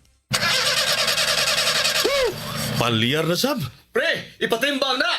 Palyar na sab. Pre, ipatimbang na!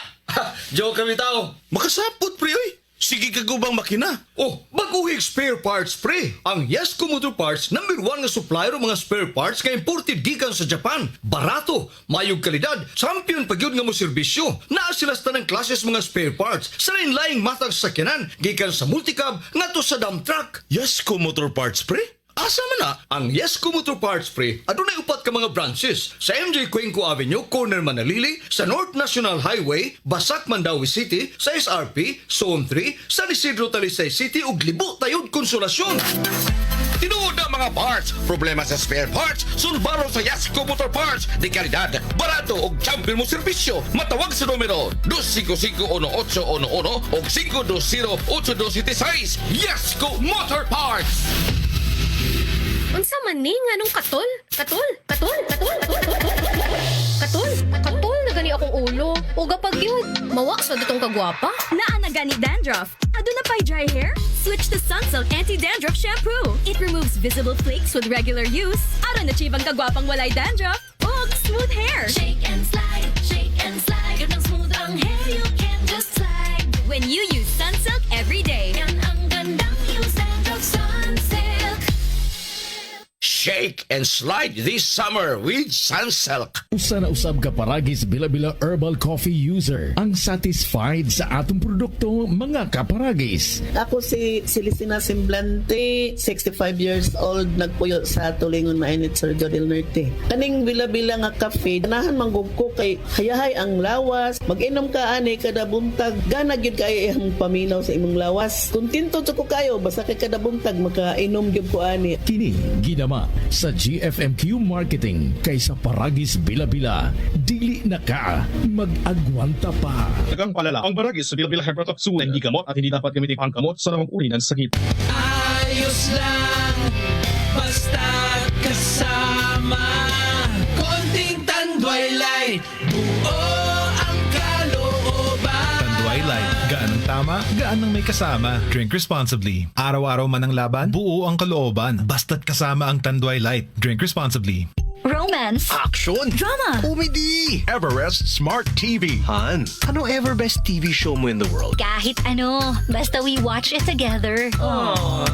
Joke kami tao. Makasapot pre oy. Sige ka gubang makina. Oh, baguhig spare parts pre. Ang Yesco Motor Parts number 1 nga supplier ng mga spare parts nga imported gikan sa Japan. Barato, mayog kalidad, champion pagyud nga mo serbisyo. Naa sila sa tanang klases mga spare parts sa lain-laing matag sakyanan gikan sa multicab ngadto sa dump truck. Yesco Motor Parts pre. Asa man na ang Yesco Motor Parts pre. Adunay upat ka mga branches sa MJ Cuenco Avenue, corner Manalili, sa North National Highway, Basak, Mandawi City, sa SRP, Zone 3, San Isidro, Talisay City ug Libo Tayod Konsolasyon. Tinuod na mga parts, problema sa spare parts, sulbaro sa Yesco Motor Parts, di kalidad, barato ug champion mo serbisyo. Matawag sa numero 255-1811 o 520-8276. Yesco Motor Parts. Unsa man ni nganong katol na gani akong ulo o gapag yun mawa sa datong kagwapa naa na gani dandruff aduna pay dry hair switch to Sunsilk anti-dandruff shampoo. It removes visible flakes with regular use aron achieve ang kagwapang walay dandruff ug smooth hair. Shake and slide ganang smooth ang hair, you can just slide when you use Sunsilk every day. Yan ang gandang use dandruff Sunsilk. Shake and slide this summer with Sunsilk. Usa na usab ka paragis bila-bila herbal coffee user ang satisfied sa atong produkto mga kaparagis. Ako si Celestina Semblante, 65 years old, nagpuyo sa Tulingon Mainit, Surigao del Norte. Kaning bila-bila nga kafe, ganahan manggug ko kay hayahay ang lawas, mag-inom ka ani kada buntag, gana gyud kay ang paminaw sa imong lawas. Kontento jud ko kayo basta kay kada buntag makainom gyud ko ani. Kini ginama sa GFMQ Marketing kaysa paragis bila-bila, dili na ka mag-agwanta pa. Tagang palala, ang baragis sa bila-bila hypertoxin hindi gamot at hindi dapat gamitin pang gamot sa namang uri ng sakit. Ayos lang, basta kasama. Konting Tanduay Light, buo ang kalooban. Tanduay Light, gaan ang tama, gaan ang may kasama. Drink responsibly. Araw-araw man ang laban, buo ang kalooban. Basta't kasama ang Tanduay Light. Drink responsibly. Romance. Action. Drama. Comedy. Everest Smart TV. Han, anong ever best TV show mo in the world? Kahit ano, basta we watch it together.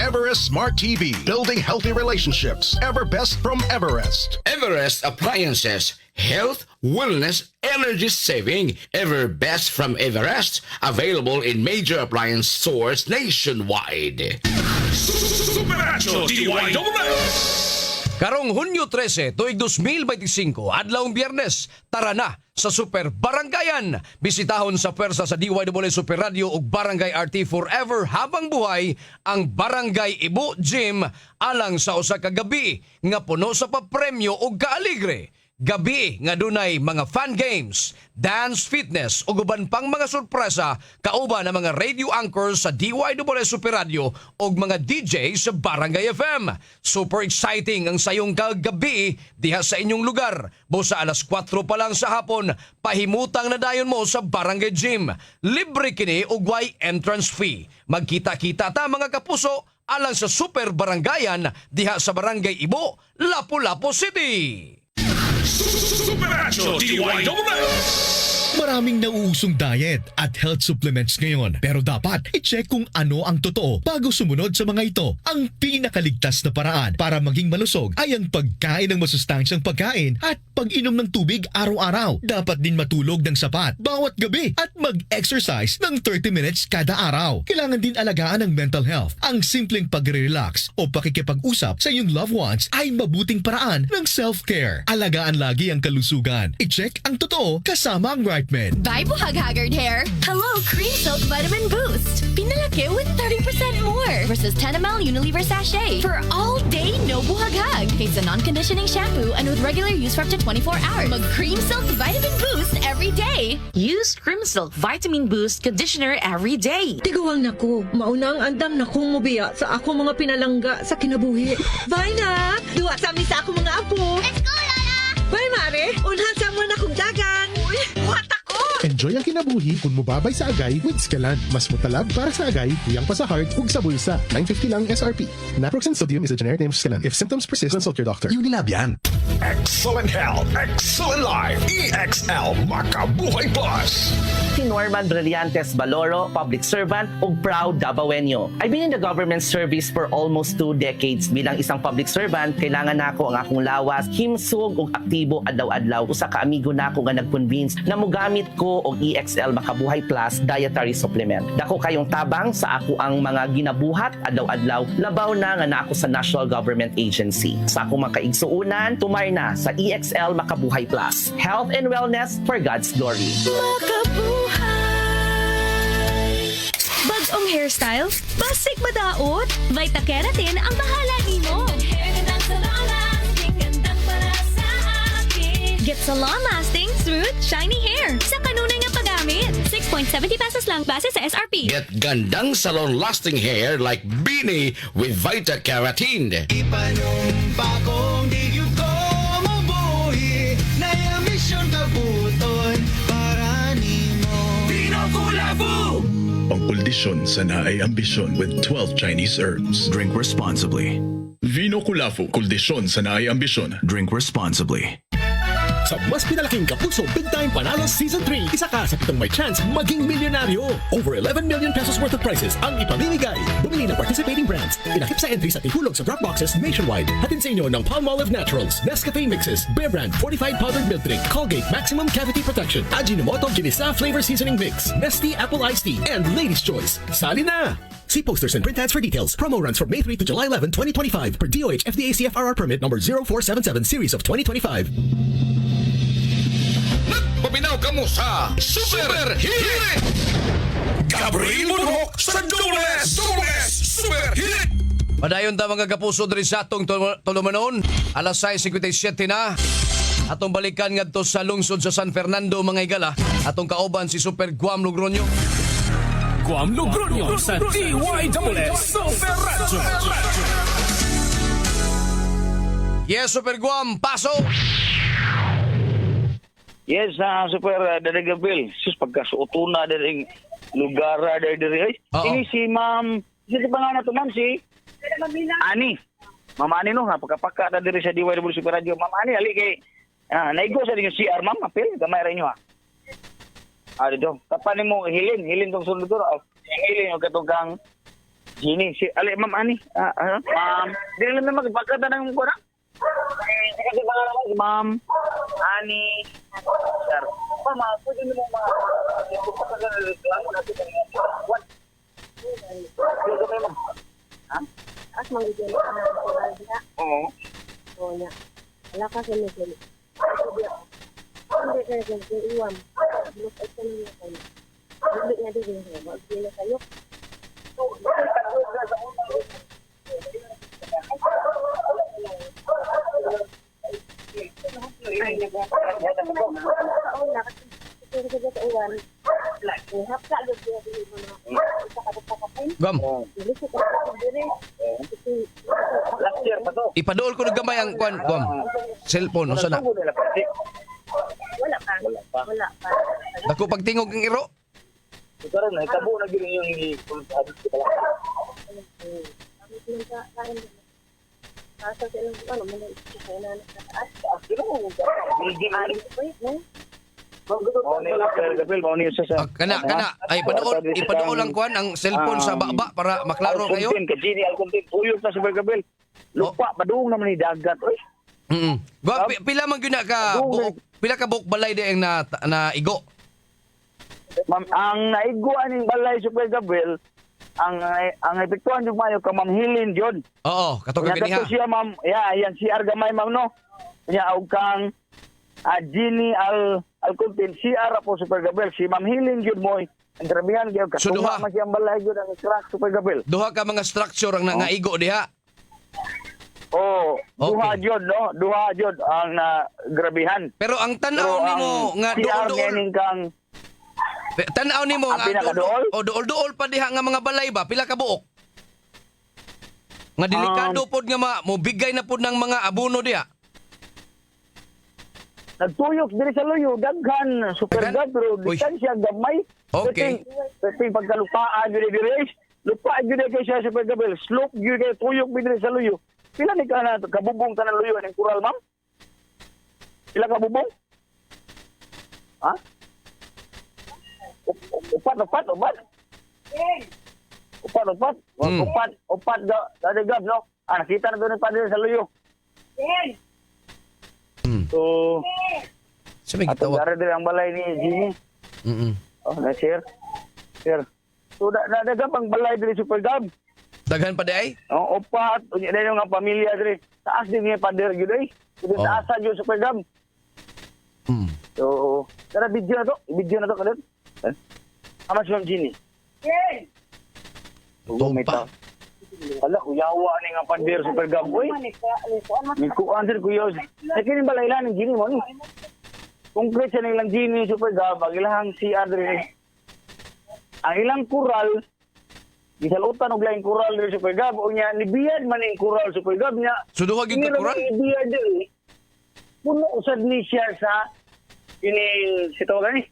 Everest Smart TV. Building healthy relationships. Ever best from Everest. Everest Appliances. Health, wellness, energy saving. Ever best from Everest. Available in major appliance stores nationwide. Supernatural DYWS. Karong Hunyo 13, tuig 2025, adlawng Biyernes, tara na sa Super Barangayan. Bisitahon sa pwersa sa DYWS Super Radio ug Barangay RT Forever habang buhay ang Barangay Ibo Gym alang sa usa ka gabi nga puno sa papremyo ug kaaligre. Gabi nga dunay mga fun games, dance, fitness ug uban pang mga sorpresa kauban ang mga radio anchors sa DYWS Super Radio ug mga DJ sa Barangay FM. Super exciting ang sayong kagabi diha sa inyong lugar. Busa alas 4 pa lang sa hapon, pahimutang na dayon mo sa Barangay Gym. Libre kini ug way entrance fee. Magkita-kita ta mga kapuso alang sa Super Barangayan diha sa Barangay Ibo, Lapu-Lapu City. Supernatural DYWS. Maraming nauusong diet at health supplements ngayon. Pero dapat i-check kung ano ang totoo bago sumunod sa mga ito. Ang pinakaligtas na paraan para maging malusog ay ang pagkain ng masustansyang pagkain at pag-inom ng tubig araw-araw. Dapat din matulog ng sapat bawat gabi at mag-exercise ng 30 minutes kada araw. Kailangan din alagaan ang mental health. Ang simpleng pag-relax o pakikipag-usap sa iyong loved ones ay mabuting paraan ng self-care. Alagaan lagi ang kalusugan. I-check ang totoo kasama ang right men. Bye, buhag-haggard hair. Hello, Cream Silk Vitamin Boost. Pinalaki with 30% more versus 10 ml Unilever sachet for all day no buhag-hag. It's a non-conditioning shampoo and with regular use for up to 24 hours. Mag Cream Silk Vitamin Boost every day. Use Cream Silk Vitamin Boost Conditioner every day. Tiguang nako, mauna ang andam na kong mubiya sa ako mga pinalangga sa kinabuhi. Bye na! Duwa sa amin sa ako mga apo. Let's go, Lola! Bye, Mare! Unhan sa mo na kong dagan. Uy, what ako? Enjoy ang kinabuhi kung mubabay sa agay with Scalan. Mas mutalab para sa agay, tuyang pa sa heart, ug sa bulsa. 950 lang SRP. Naproxen sodium is a generic name of Scalan. If symptoms persist, consult your doctor. Unilab yan. Excellent health, excellent life. EXL Makabuhay Plus. Si Norman Brillantes Baloro, public servant ug proud Davaoenyo. I've been in the government service for almost 2 decades. Bilang isang public servant, kailangan nako ang akong lawas, himsog ug aktibo adlaw-adlaw. Usa ka amigo nako nga nag-convince na mogamit ko og EXL Makabuhay Plus dietary supplement. Dako kayong tabang sa ako ang mga ginabuhat adlaw-adlaw, labaw na nga nako sa National Government Agency. Sa akong makaigsuunan, tumay na sa EXL Makabuhay Plus. Health and wellness for God's glory. Bagong hairstyle? Basic madaot? Vita Keratin ang bahala nimo. Get salon-lasting, smooth, shiny hair sa kanunay nga paggamit. 6.70 pesos lang base sa SRP. Get gandang salon-lasting hair like Beanie with Vita Keratin. Ipanumpa kong di ko mabuhi na yung mission kabuton para nimo. Pinakulabu! Ang kondisyon sana ay ambisyon with 12 Chinese herbs. Drink responsibly. Vino Kulafu, kondisyon sana ay ambisyon. Drink responsibly. Sa mas pinalaking Kapuso Big Time Panalo Season 3, isa ka sa 7 may chance maging milyonaryo. Over 11 million pesos worth of prizes ang ipamimigay. Bumili ng participating brands. Pinakip sa entries at ihulog sa drop boxes nationwide. Hatid sa inyo ng Palmolive Naturals, Nescafe Mixes, Bear Brand Fortified Powdered Milk Drink, Colgate Maximum Cavity Protection, Ajinomoto Ginisa Flavor Seasoning Mix, Nestea Apple Iced Tea, and Ladies' Choice. Sali na! See posters and print ads for details. Promo runs from May 3 to July 11, 2025 per DOH FDA CFRR permit number 0477 series of 2025. Paminaw ka mo sa Super Hit! Gabriel Murok sa Dules Super Hit! Padayon ta mga kapuso diri sa atong tulumanon. Alas 6:57 na. Atong balikan ngadto sa lungsod sa San Fernando mga igala. Atong kauban si Super Guam Logroño. Guam Logroño sa DYWS Super Radio. Yes, Super Guam, paso! Yes, Super Dadagabil. Sus, pagkasuotuna din lugar dari. Ini si Ma'am, si pangalan to Ma'am, si Ani. Ma'am Ani no, pagkapaka na diri sa DYW Super Radio. Ma'am Ani, ali kay, naigo sa din CR, Ma'am, apil, gamay rin nyo dito. Kapan mo hilin tong sunod doon. Hilin o katong kang Gini, si ali Ma'am Ani. Ma'am, dili lang magpagkata ng ko na. Kasi mga naman si Ma'am Ani, sir. Mama, pwede mo what? As manggigil ang mga diha. Oo. Oo niya. Wala ka sa nagil. Hindi ka nagil iwan. Look at ka nila kayo. Hindi nga din yun. Magigil na kayo. Gam. Ipaduol ko gamay ang kwan, Gam. Cellphone, usa na. Wala pa. Dako pagtingog ang iro. Karon na kabo na gyud yung abot ko pala. Asa sila ano mo sa na taas. Kana. Ay ipaduol ang kwan ang cellphone sa baba para maklaro kayo. Kajini al content uyos na Super Gabriel. Lupa padung naman ni dagat oy. Pila man gyud ka buok, pila ka buok balay di ang na igo. Ma'am, ang naigo aning balay Super Gabriel, ang epektuhan yung mayo ka Ma'am Hilin John. Oo, katong kaniha. Yan siya Ma'am, yan si Argamay Ma'am no. Nya og kang Gini al content CR po Super Gabriel si Ma'am Hilin John moy. Ang grabihan gyud ka. So duha man siyang balay gyud ang track Super Gabriel. Duha ka mga structure ang naigo diha. Oh, duha jud no, duha jud ang grabihan. Pero ang tanaw nimo nga duol kang tanaw nimo nga duol pa diha nga mga balay ba pila ka buok? Nga delikado pod nga mo bigay na pod ng mga abono diha. Nagtuyok diri sa luyo daghan Super God pero distansya gamay. Okay. Kasi pagkalupaan diri lupa gyud kay siya Super Gabriel slope gyud kay tuyok diri sa luyo. Pila ni kana kabubong tanan luyo ning kural Ma'am? Pila kabubong? Ha? Upat. Upat dadagab no. Nakita na doon pa din sa luyo. So, sabi kita wa. Dari ang balay ni Jimmy. Oh, na-share. Share. So, dadagab ang balay diri Super Gab. Daghan pa di ay? Oh, upat. Unya na yung nga pamilya diri. Taas din niya pader gyud ay. Dili taasa gyud Super Gab. So, tara video na to kadto. Ama si Ma'am Ginny. Yes. Tumpa. Ala, kuyawa ni nga pader Super Gab boy. Mikuan sir kuyaw. Kini balay lang ni Ginny mo ni. Konkret siya nilang Ginny Super Gab, ang ilang CR diri. Ang ilang kural gisalutan og lain kural diri Super Gab unya nibiyad man ning kural Super Gab nya. Suduha gyud ka kural? Nibiyad diri. Puno usad ni siya sa ini sito gani.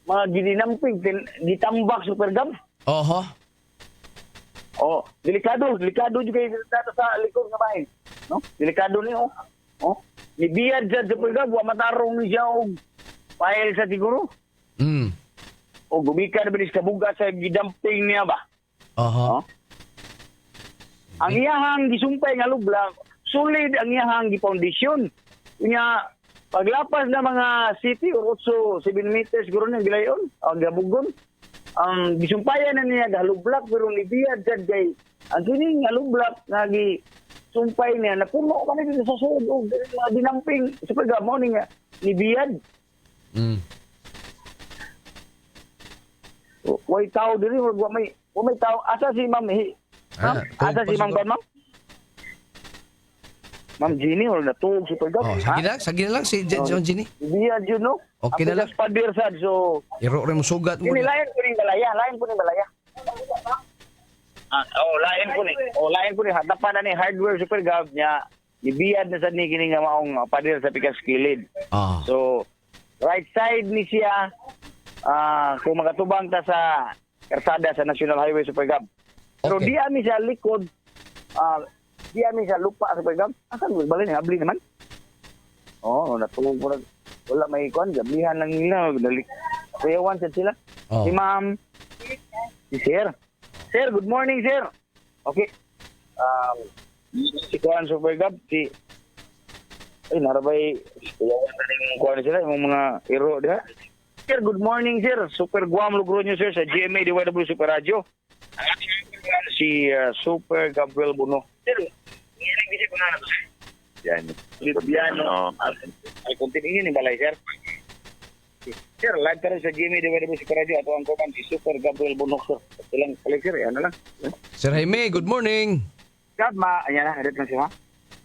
Mga gininamping ditambak Super Gab. Oho. Oh, delikado jud kay dato sa likod nga bahay. No? Delikado ni oh. Nibiyad sa Supergab, wa matarong ni siya og file sa siguro. O gumika na bilis kabuga sa gidamping niya ba? Aha. Ang iyahang gisumpay nga lublak, solid ang iyahang gipondisyon. Kunya, paglapas na mga city or 7 meters siguro nang gilayon, ang gabugon, ang gisumpayan na niya galublak pero nibiyad sa kay ang kining galublak nga sumpay niya napuno kami dito sa sud og mga dinamping Supergab mo ni nga nibiyad. Way tao diri wa may tao asa si Ma'am asa si Ma'am Ma'am Ma'am Jenny or natug Supergab. Sige na lang si John Ginny. Nibiyad yun no. Okay na lang. Padir sad so iro rin mo sugat mo. Lain po ning balaya. Lain po ni hadapan na ni hardware Supergab niya ibiyad na sa ni kini nga maong padir sa pikas kilid. So right side ni siya kung makatubang ta sa karsada sa National Highway Supergab. Pero di ami sa likod di ami sa lupa Supergab. Asan mo balay ni abli naman? Natulog ko wala may kuan gablihan lang nila dali. Kuyawan sila. Si Ma'am si Sir. Sir, good morning, sir. Okay. Si Kuan Supergab, narabay, kuyawan na rin kuan sila, yung mga hero, diba? Sir, good morning, sir. Super Guam Logroño, sir, sa GMA DYW Super Radio. Ang ating si Super Gabriel Buno. Sir, ngayon kasi ko na ito. Yan. Libiano. Ay, continue ni balay, sir. Sir, live ka rin sa GMA DYW Super Radio at ang kuman si Super Gabriel Buno, sir. Ilang balik, sir. Ano lang. Sir Jaime, good morning. Gab, ayan na, edit na siya.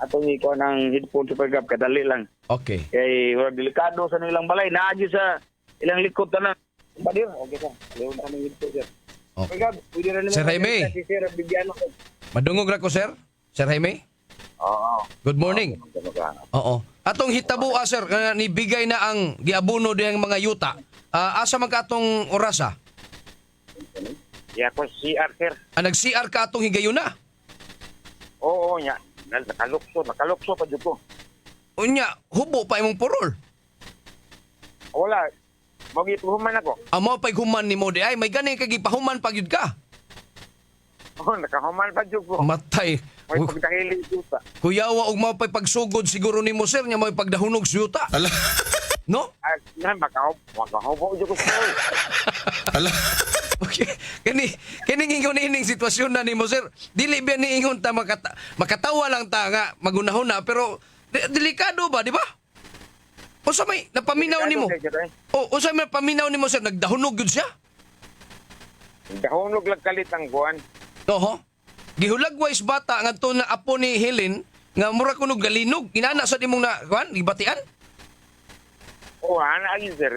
Atong iko ng headphone Supergab, kadali lang. Okay. Kay, delikado sa nilang balay. Naadyo sa ilang likod na lang. Badir, okay sir. Aliwan kami headphone, sir. Supergab, pwede rin naman. Sir Jaime. Si Sir Bibiano. Madungog ra ko, sir. Sir Jaime. Oo. Good morning. Oo. Atong hitabo, sir, nibigay na ang giabuno diyang mga yuta. Asa man ka atong orasa? Yeah, ko CR, sir. Nag-CR ka atong higayon na? Oo, nya. Nakalukso pa dyan ko. Unya, hubo pa imong purol. Wala. Mag-ipahuman ako. Amo pa'y human ni mo di ay, may ganay kagipahuman pag yun ka. Oo, nakahuman pa dyan ko. Matay. May pagdahili yuta. Kuyawa og mao pa'y pagsugod siguro ni mo, sir, nya may pagdahunog sa yuta. Ala. No? Makahubo dyan ko, sir. Ala. Okay. Kining ingon ining sitwasyon na nimo, sir. Dili ba ni ingon ta makatawa lang ta nga magunahon na pero delikado ba, di ba? Unsa may napaminaw nimo? Unsa may napaminaw nimo, sir? Nagdahunog gyud siya? Dahunog lang kalit ang buwan. Oho. Gihulagway is bata ngadto na apo ni Helen nga mura kuno galinog. Inana sa nimong na kuan gibatian? Oo, ana agi sir.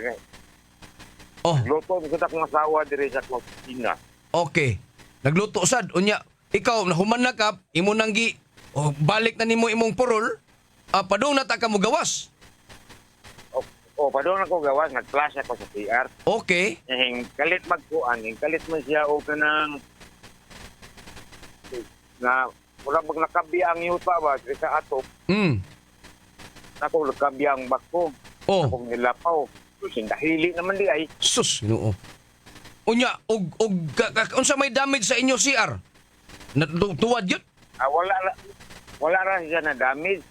Luto ko ta kong asawa dire sa kusina. Okay. Nagluto sad unya. Ikaw nahuman na kap imo nang balik na nimo imong purol. Padung na ta ka mo gawas. Padung ako gawas nag-class ako sa CR. Okay. Kalit magkuan, kalit man siya o kanang na wala mag nakabi ang yuta ba sa atop. Ako nakabi ang bako. Ako nilapaw. Dahili naman di ay. Sus, Ginoo. Unya, unsa may damage sa inyo CR? Tuwad yun? Wala ra siya na damage.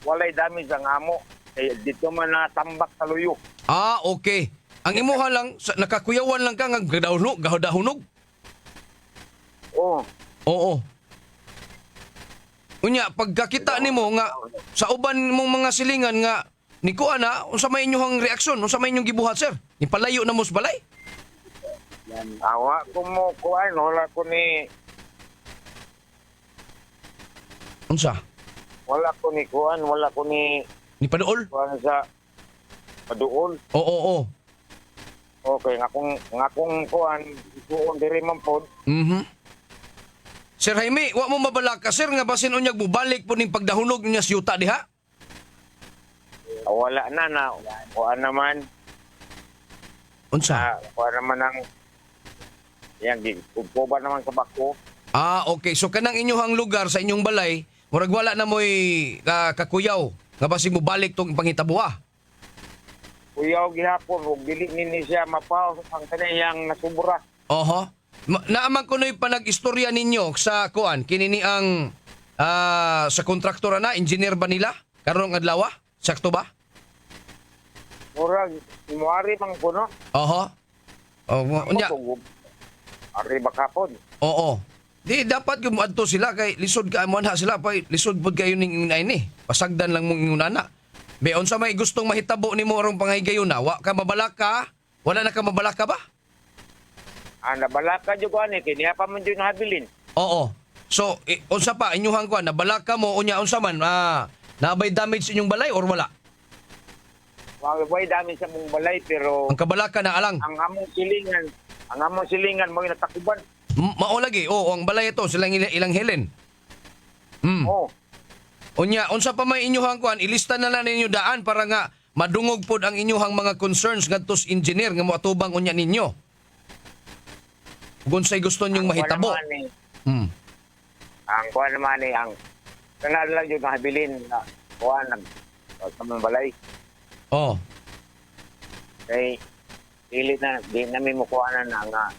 Walay damage ang amo. Dito man natambak sa luyo. Okay. Ang imuha lang, nakakuyawan lang ka nga gadahunog? Oo. Unya, pagkakita nimo nga sa uban mong mga silingan nga ni Kuana, unsa may inyong reaksyon? Unsa may inyong gibuhat, sir? Ipalayo na mo sa balay? Awa ko mo kuan, wala ko ni unsa? Wala ko ni kuan, wala ko ni paduol? Kuan sa paduol. Oo. Okay, ngakong kuan, kuon diri man pod. Sir Jaime, wa mo mabalak ka, sir, nga basin unyag mo balik po ning pagdahunog niya sa yuta diha? Wala na. Kuan naman. Unsa? Kuan naman ang yang gikuba naman sa bako. Okay. So kanang inyong lugar sa inyong balay, murag wala na mo'y kakuyaw. Nga basig mo balik tong pangitabuha. Kuyaw gihapon ug dili ni siya mapaw ang kaniyang nasubra. Oho. Naaman ko no'y panag-istorya ninyo sa kuan, kinini ang sa kontraktora na, engineer ba nila? Karong adlaw? Sakto ba? Murag muari mang kuno. Oho. Unya. Ari bakapon. Oo. Di dapat gyud moadto sila kay lisod ka mo na sila pa lisod pud kayo ning inay ni. Pasagdan lang mong ingunana. Beon sa may gustong mahitabo nimo arong pangaygayon na, wa ka mabalaka? Wala na ka mabalaka ba? Nabalaka jud ko ani kini pa man jud nahabilin. Oo. So, unsa pa inyuhang kuan nabalaka mo unya unsa man nabay damage sa inyong balay or wala? Way dami sa mong balay pero ang kabalaka na alang. Ang among silingan mo natakuban. Mao lagi. Oo, ang balay ito silang ilang helen. Oo. Unya, unsa pa may inyuhang kuan, ilista na lang ninyo daan para nga madungog pod ang inyuhang mga concerns ngadto sa engineer nga moatubang unya ninyo. Kung sa'y gusto niyong mahitabo. Ang kuha naman ang kanal lang yung nahabilin na kuha sa mga balay. Oo. Kay pilit na, di namin mukuha na nga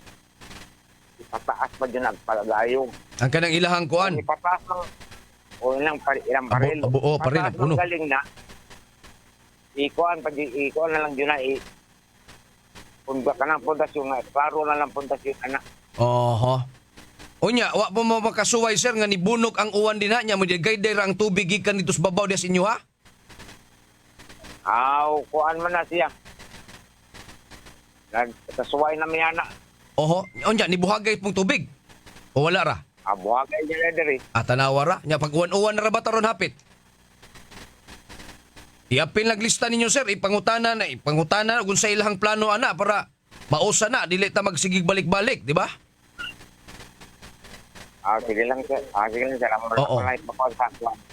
ipataas pa dyan nagpalagayong. Ang kanang ilahang kuan? Ipataas ng o ilang paril. Paril ang puno. Galing na. Ikuan na lang yun na kung ka ng pundasyon nga, klaro na lang pundasyon anak. Oho. Unya, wa po mo makasuway sir nga nibunok ang uwan din na niya mo di gayday ra ang tubig gikan dito sa babaw des inyo ha? Kuan man na siya. Nagkasuway na miya na. Oho. Unya, nibuhagay pong tubig? O wala ra? Buhagay niya na diri. Tanawa ra? Nya pag uwan-uwan na ra ba taron hapit? Iapil naglista ninyo sir, ipangutana kung sa ilahang plano ana para mausa na, dili ta magsigig balik-balik, di ba? Sige lang sir. Sige lang sir. Oo.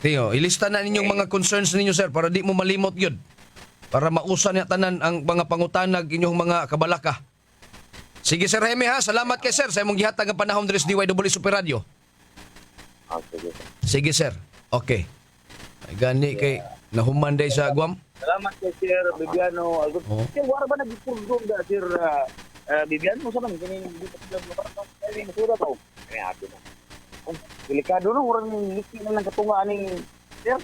Tiyo, ilista na ninyong mga concerns ninyo sir para di mo malimot yun. Para mausa niya tanan ang mga pangutanag inyong mga kabalaka. Sige sir Hemi ha, salamat kay sir sa imong gihatag ang panahon diri sa DYWB Super Radio. Sige. Sige sir. Okay. Ay gani kay nahuman day sa Guam. Salamat kay Sir Bibiano. Sir, wala ba nag-purgong da Sir Bibiano? Sa man, ganyan dito sa masura to. Kaya happy na. Delikado na, orang liki na lang katunga aning Sir.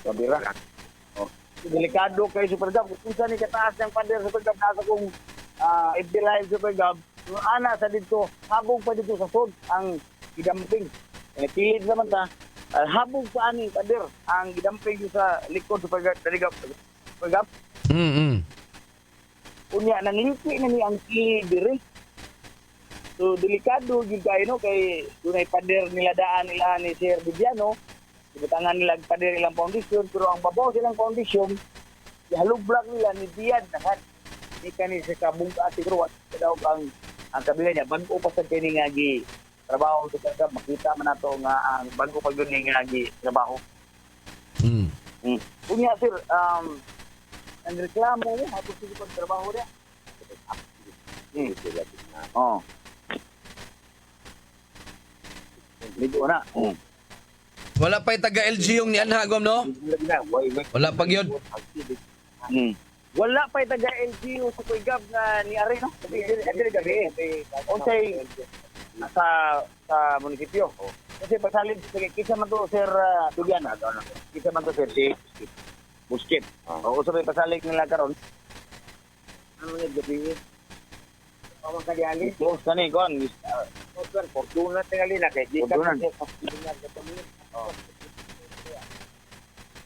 Kabira. Delikado kay Super Gab. Kung saan ikataas ng pader Super Gab, nasa kong FB Live Super Gab, yung ana sa dito, habong pa dito sa sod, ang gidamping. Pilid naman ta, habog sa ani pader ang gidamping sa likod Super Gab. Unya nangiliti na ni ang kilid diri. So delikado gyud kay no kay dunay pader nila daan nila ni Sir Bibiano. Ibutangan nila pader ilang foundation pero ang babaw silang foundation ihalublag nila ni Diad nahan. Di kani sa kabungka siguro daw ang kabila niya bago pa sa kini nga gi trabaho sa Super Gab, makita man nato nga ang bago pag yun nga gi trabaho. Unya sir, ang reklamo mo habang sige pag trabaho niya. Ligo na. Wala pa'y taga-LG yung ni Anha, Guam, no? Wala pag yun. Wala pa'y taga-LG sa Super Gab na ni Are, no? Gabi. Unsay sa munisipyo. Kasi pasalid, kisa man to, Sir Dugan. Kisa man to, Sir Busquet. O usap yung pasalig nila karon. Ano yung gabi? Ang kanyali. Close ka ni, Gon. Sir, Fortuna tingali na kay Fortuna.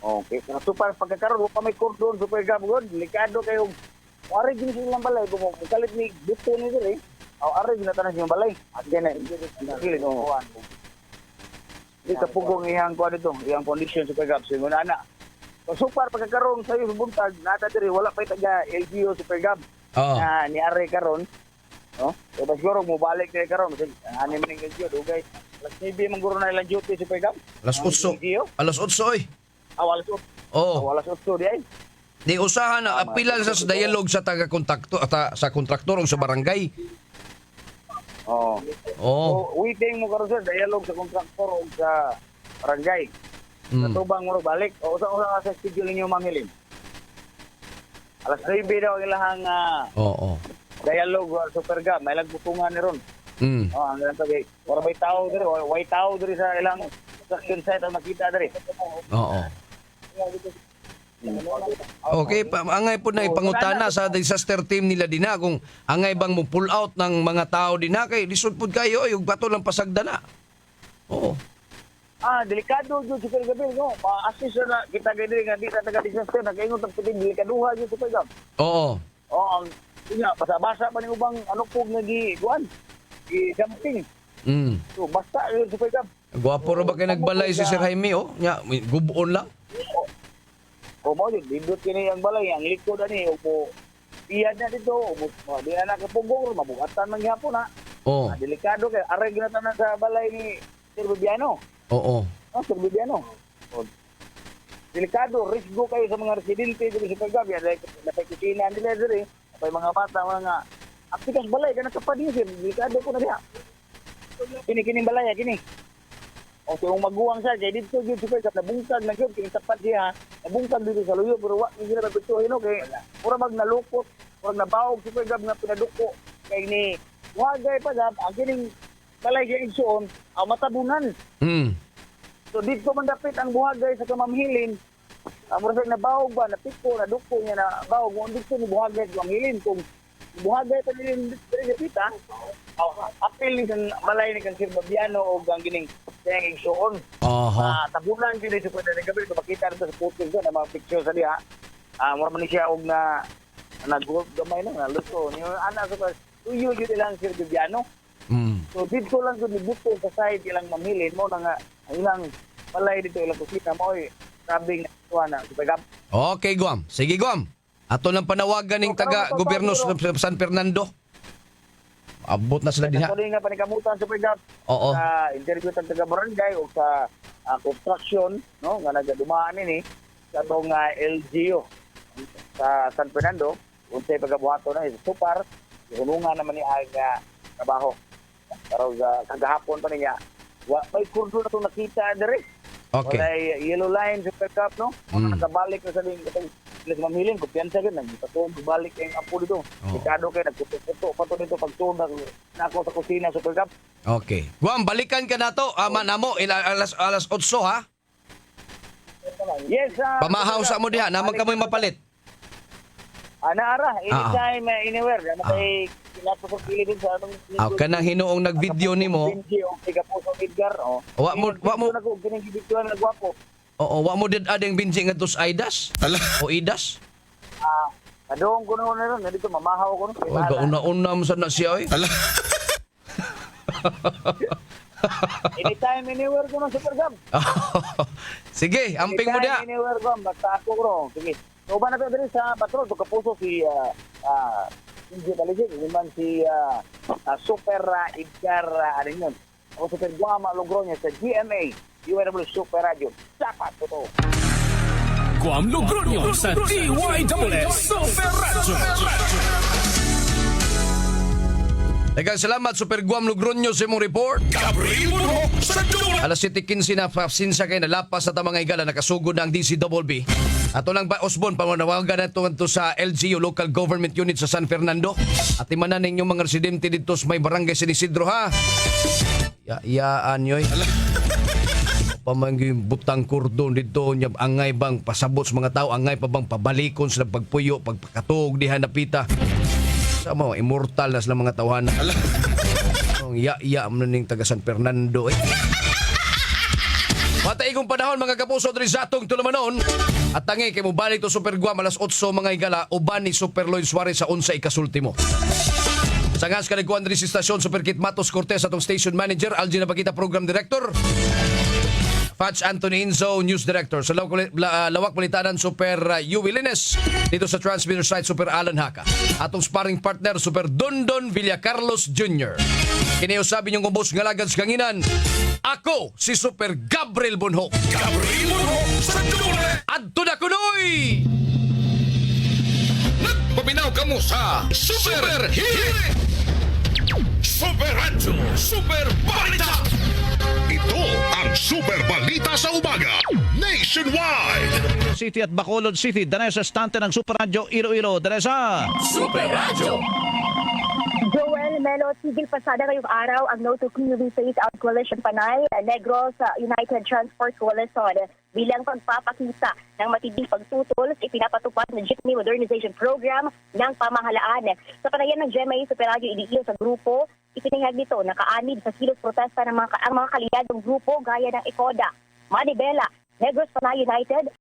Okay. Super pagkakaroon, pa may cordon, Super Gab, God. Delikado kayo. Ari din silang balay. Kalit ni Buto ni Sir, ari ginatanan siyang balay. At ganyan, kilid mo. Hindi ka pugong iyang kuha dito, iyang condition Super Gab. So, muna na. So far, pagkakaroon sa'yo sa buntag, nata diri, wala pa'y taga LGU Super Gab. Na ni Are karon. No? So, siguro, mubalik na karon. Ano man yung LGU, dugay. Alas 9, mangguro na ilang duty Super Gab. Alas 8. Alas 8, oy. Alas 8. Oo. Alas 8, di ay. Di usahan na, apila sa dialogue sa taga-kontraktor, sa kontraktor o sa barangay. Oh. Oh. So, waiting mo karon sir, dialogue sa kontraktor o sa barangay. Sa tubang mo balik. O usa sa schedule ninyo mamilin. Alas 9 daw ang ilahang Oo. dialogue super gab. May lagbutungan ni ron. Oh, ang ganito kay wala may tao diri, way tao diri sa ilang construction site ang makita diri. Oo. Okay, angay po na ipangutana sa disaster team nila dina kung angay bang mo pull out ng mga tao dina kay lisod pud kayo yung bato lang pasagda na. Oo. Delikado jud super gabi no. Ma-assist na kita gani nga di ta taga disaster nagaingon tag puting delikaduha jud super gab. Oo. Oo, ang sinya basa-basa pa ni ubang ano pug nagi kuan. Gi-jumping. So basta yun super gab. Gwapo ra ba kay nagbalay si Sir Jaime oh? Nya, gubon lang. O mo yun, lindot kini ang balay, ang likod ani, upo, piyad na dito, upo, di na nakapugong, mabugatan man gyapon na. Oo. Delikado kay aray ginatanan sa balay ni Sir Bibiano. Oo. Sir Bibiano. O, delikado, risgo kayo sa mga residente dito sa Paggabi, napay kusina nila diri, napay mga bata, mga aktikas balay, ka nakapadin sir, delikado po na diha. Kini balay, kini. O kung maguwang siya, kaya dito yun super kat nabungkag na yun, kaya tapat siya, nabungkag dito sa luyo, pero wak hindi na nagpituhin, okay? Pura mag nalukot, pura nabawag super gab na pinaduko, kaya ni wagay pa gab, ang kining balay kaya igsoon, matabunan. So dito man dapit ang buhagay sa kamamhilin, mura sa nabawag ba, napiko, naduko niya na bawag, kung dito ni buhagay sa kamamhilin, kung buhagay pa nilin dito sa pita, apil ni kan balay ni kan Sir Babiano o ang gining sayang igsoon. Tabunan din sa pwede ng gabi. Makita rin sa footage doon, ang mga picture sa diha. Mura man siya og na nag-gamay na, naluto. Yung anak ko, tuyo yun ilang Sir Babiano. So dito lang yun, dito sa side ilang mamilin mo na nga, ang ilang balay dito ilang kusina mo, sabing na supagap. Okay, Guam. Sige, Guam. Ato lang panawagan ng taga-gobyerno sa San Fernando. Abot na sila diha. Ako nga panikamutan sa Pagap. Oo. Sa interview sa taga-barangay o sa construction, no, nga nagadumaan ini sa itong LGU sa San Fernando. Unsay pagabuhato na sa Supar, hunungan naman ni ang trabaho. Pero kagahapon pa niya, may kurdo na itong nakita dere. Okay. Wala yellow line sa Pagap, no? Nakabalik na sa Ilas mamilin, kumpiyansa ka, nagpatuon, balik yung apo dito. Sikado kayo, nagputo pa to dito, pagtuon na ako sa kusina, super cup. Okay. Guam, balikan ka na to. Manamo, alas 8 ha? Yes, pamahaw sa mo diha, naman ka mo'y mapalit. Naara, anytime, anywhere. Kay kilato sa pili din sa atong... Kanang hinuong nag-video ni mo. Edgar, Wa mo... Ginigibituan na gwapo. Oo, wa mo din ading binji nga tos Aidas? O Idas? Kadong ko na ron, dito mamahaw ko ron. Ay, kauna-una mo sa na siya, oy. Anytime, anywhere ko ng super gab. Sige, amping mo dia. Anytime, anywhere ko, basta ako ron. Sige. So, ba na pa dito sa patrol, ito kapuso si India Balisig, naman si Super Edgar, ano yun? O Super Guama Logroño sa GMA. URW Super Radio. Dapat totoo. Guam Logroño sa DYWS Super Radio. Daghang salamat Super Guam Logroño sa imong report. Alas 7:15 na sinsa kay nalapas sa tamang higala nakasugod na ang DCWB. Ato lang ba Osbon pamanawagan nato sa LGU Local Government Unit sa San Fernando. At imanan ninyo mga residente dito sa may barangay San Isidro ha. Yaan yoy. Pamangging butang kordon dito niya angay bang pasabot sa mga tao, angay pa bang pabalikon sila pagpuyo, pagpakatog diha napita. Sa mga immortal na sila mga tawhan. Ang ya mo ning taga San Fernando eh. Matay kong panahon mga kapuso diri sa atong tulumanon. At tangi kay mo balik to Super Guam alas 8 mga higala uban ni Super Lloyd Suarez sa 11 ikasultimo. Sa ngas kanagkuan diri sa stasyon Super Kit Matos Cortez atong station manager Algina Bagita program director. Patch Anthony Inzo, News Director. Sa Lawak Balitanan, Super Yui Lines. Dito sa Transmitter Site, Super Alan Haka. Atong sparring partner, Super Dondon Villacarlos Jr. Kiniusabi niyong kumbos ngalagan sa kanginan. Ako, si Super Gabriel Bonhoc. Gabriel Bonhoc sa Dule! Adto na kunoy! Nagpaminaw ka mo sa Super Hit! Super Radio, Super Balita. Ito ang Super Balita sa umaga, nationwide. City at Bacolod City, Danesa Stante ng Super Radio Iloilo. Danesa! Super Radio. Joel Melo, tigil pasada ngayong araw ang No to Clearly Phase Out Coalition Panay, Negros United Transport Coalition bilang pagpapakita ng matinding pagtutol sa ipinapatupad na jeepney modernization program ng pamahalaan. Sa panayan ng GMA Super Radio Iloilo sa grupo, ipinahayag nito na kaanib sa kilos protesta ng mga kalidadong grupo gaya ng ECODA, Manibela, Negros Panay United,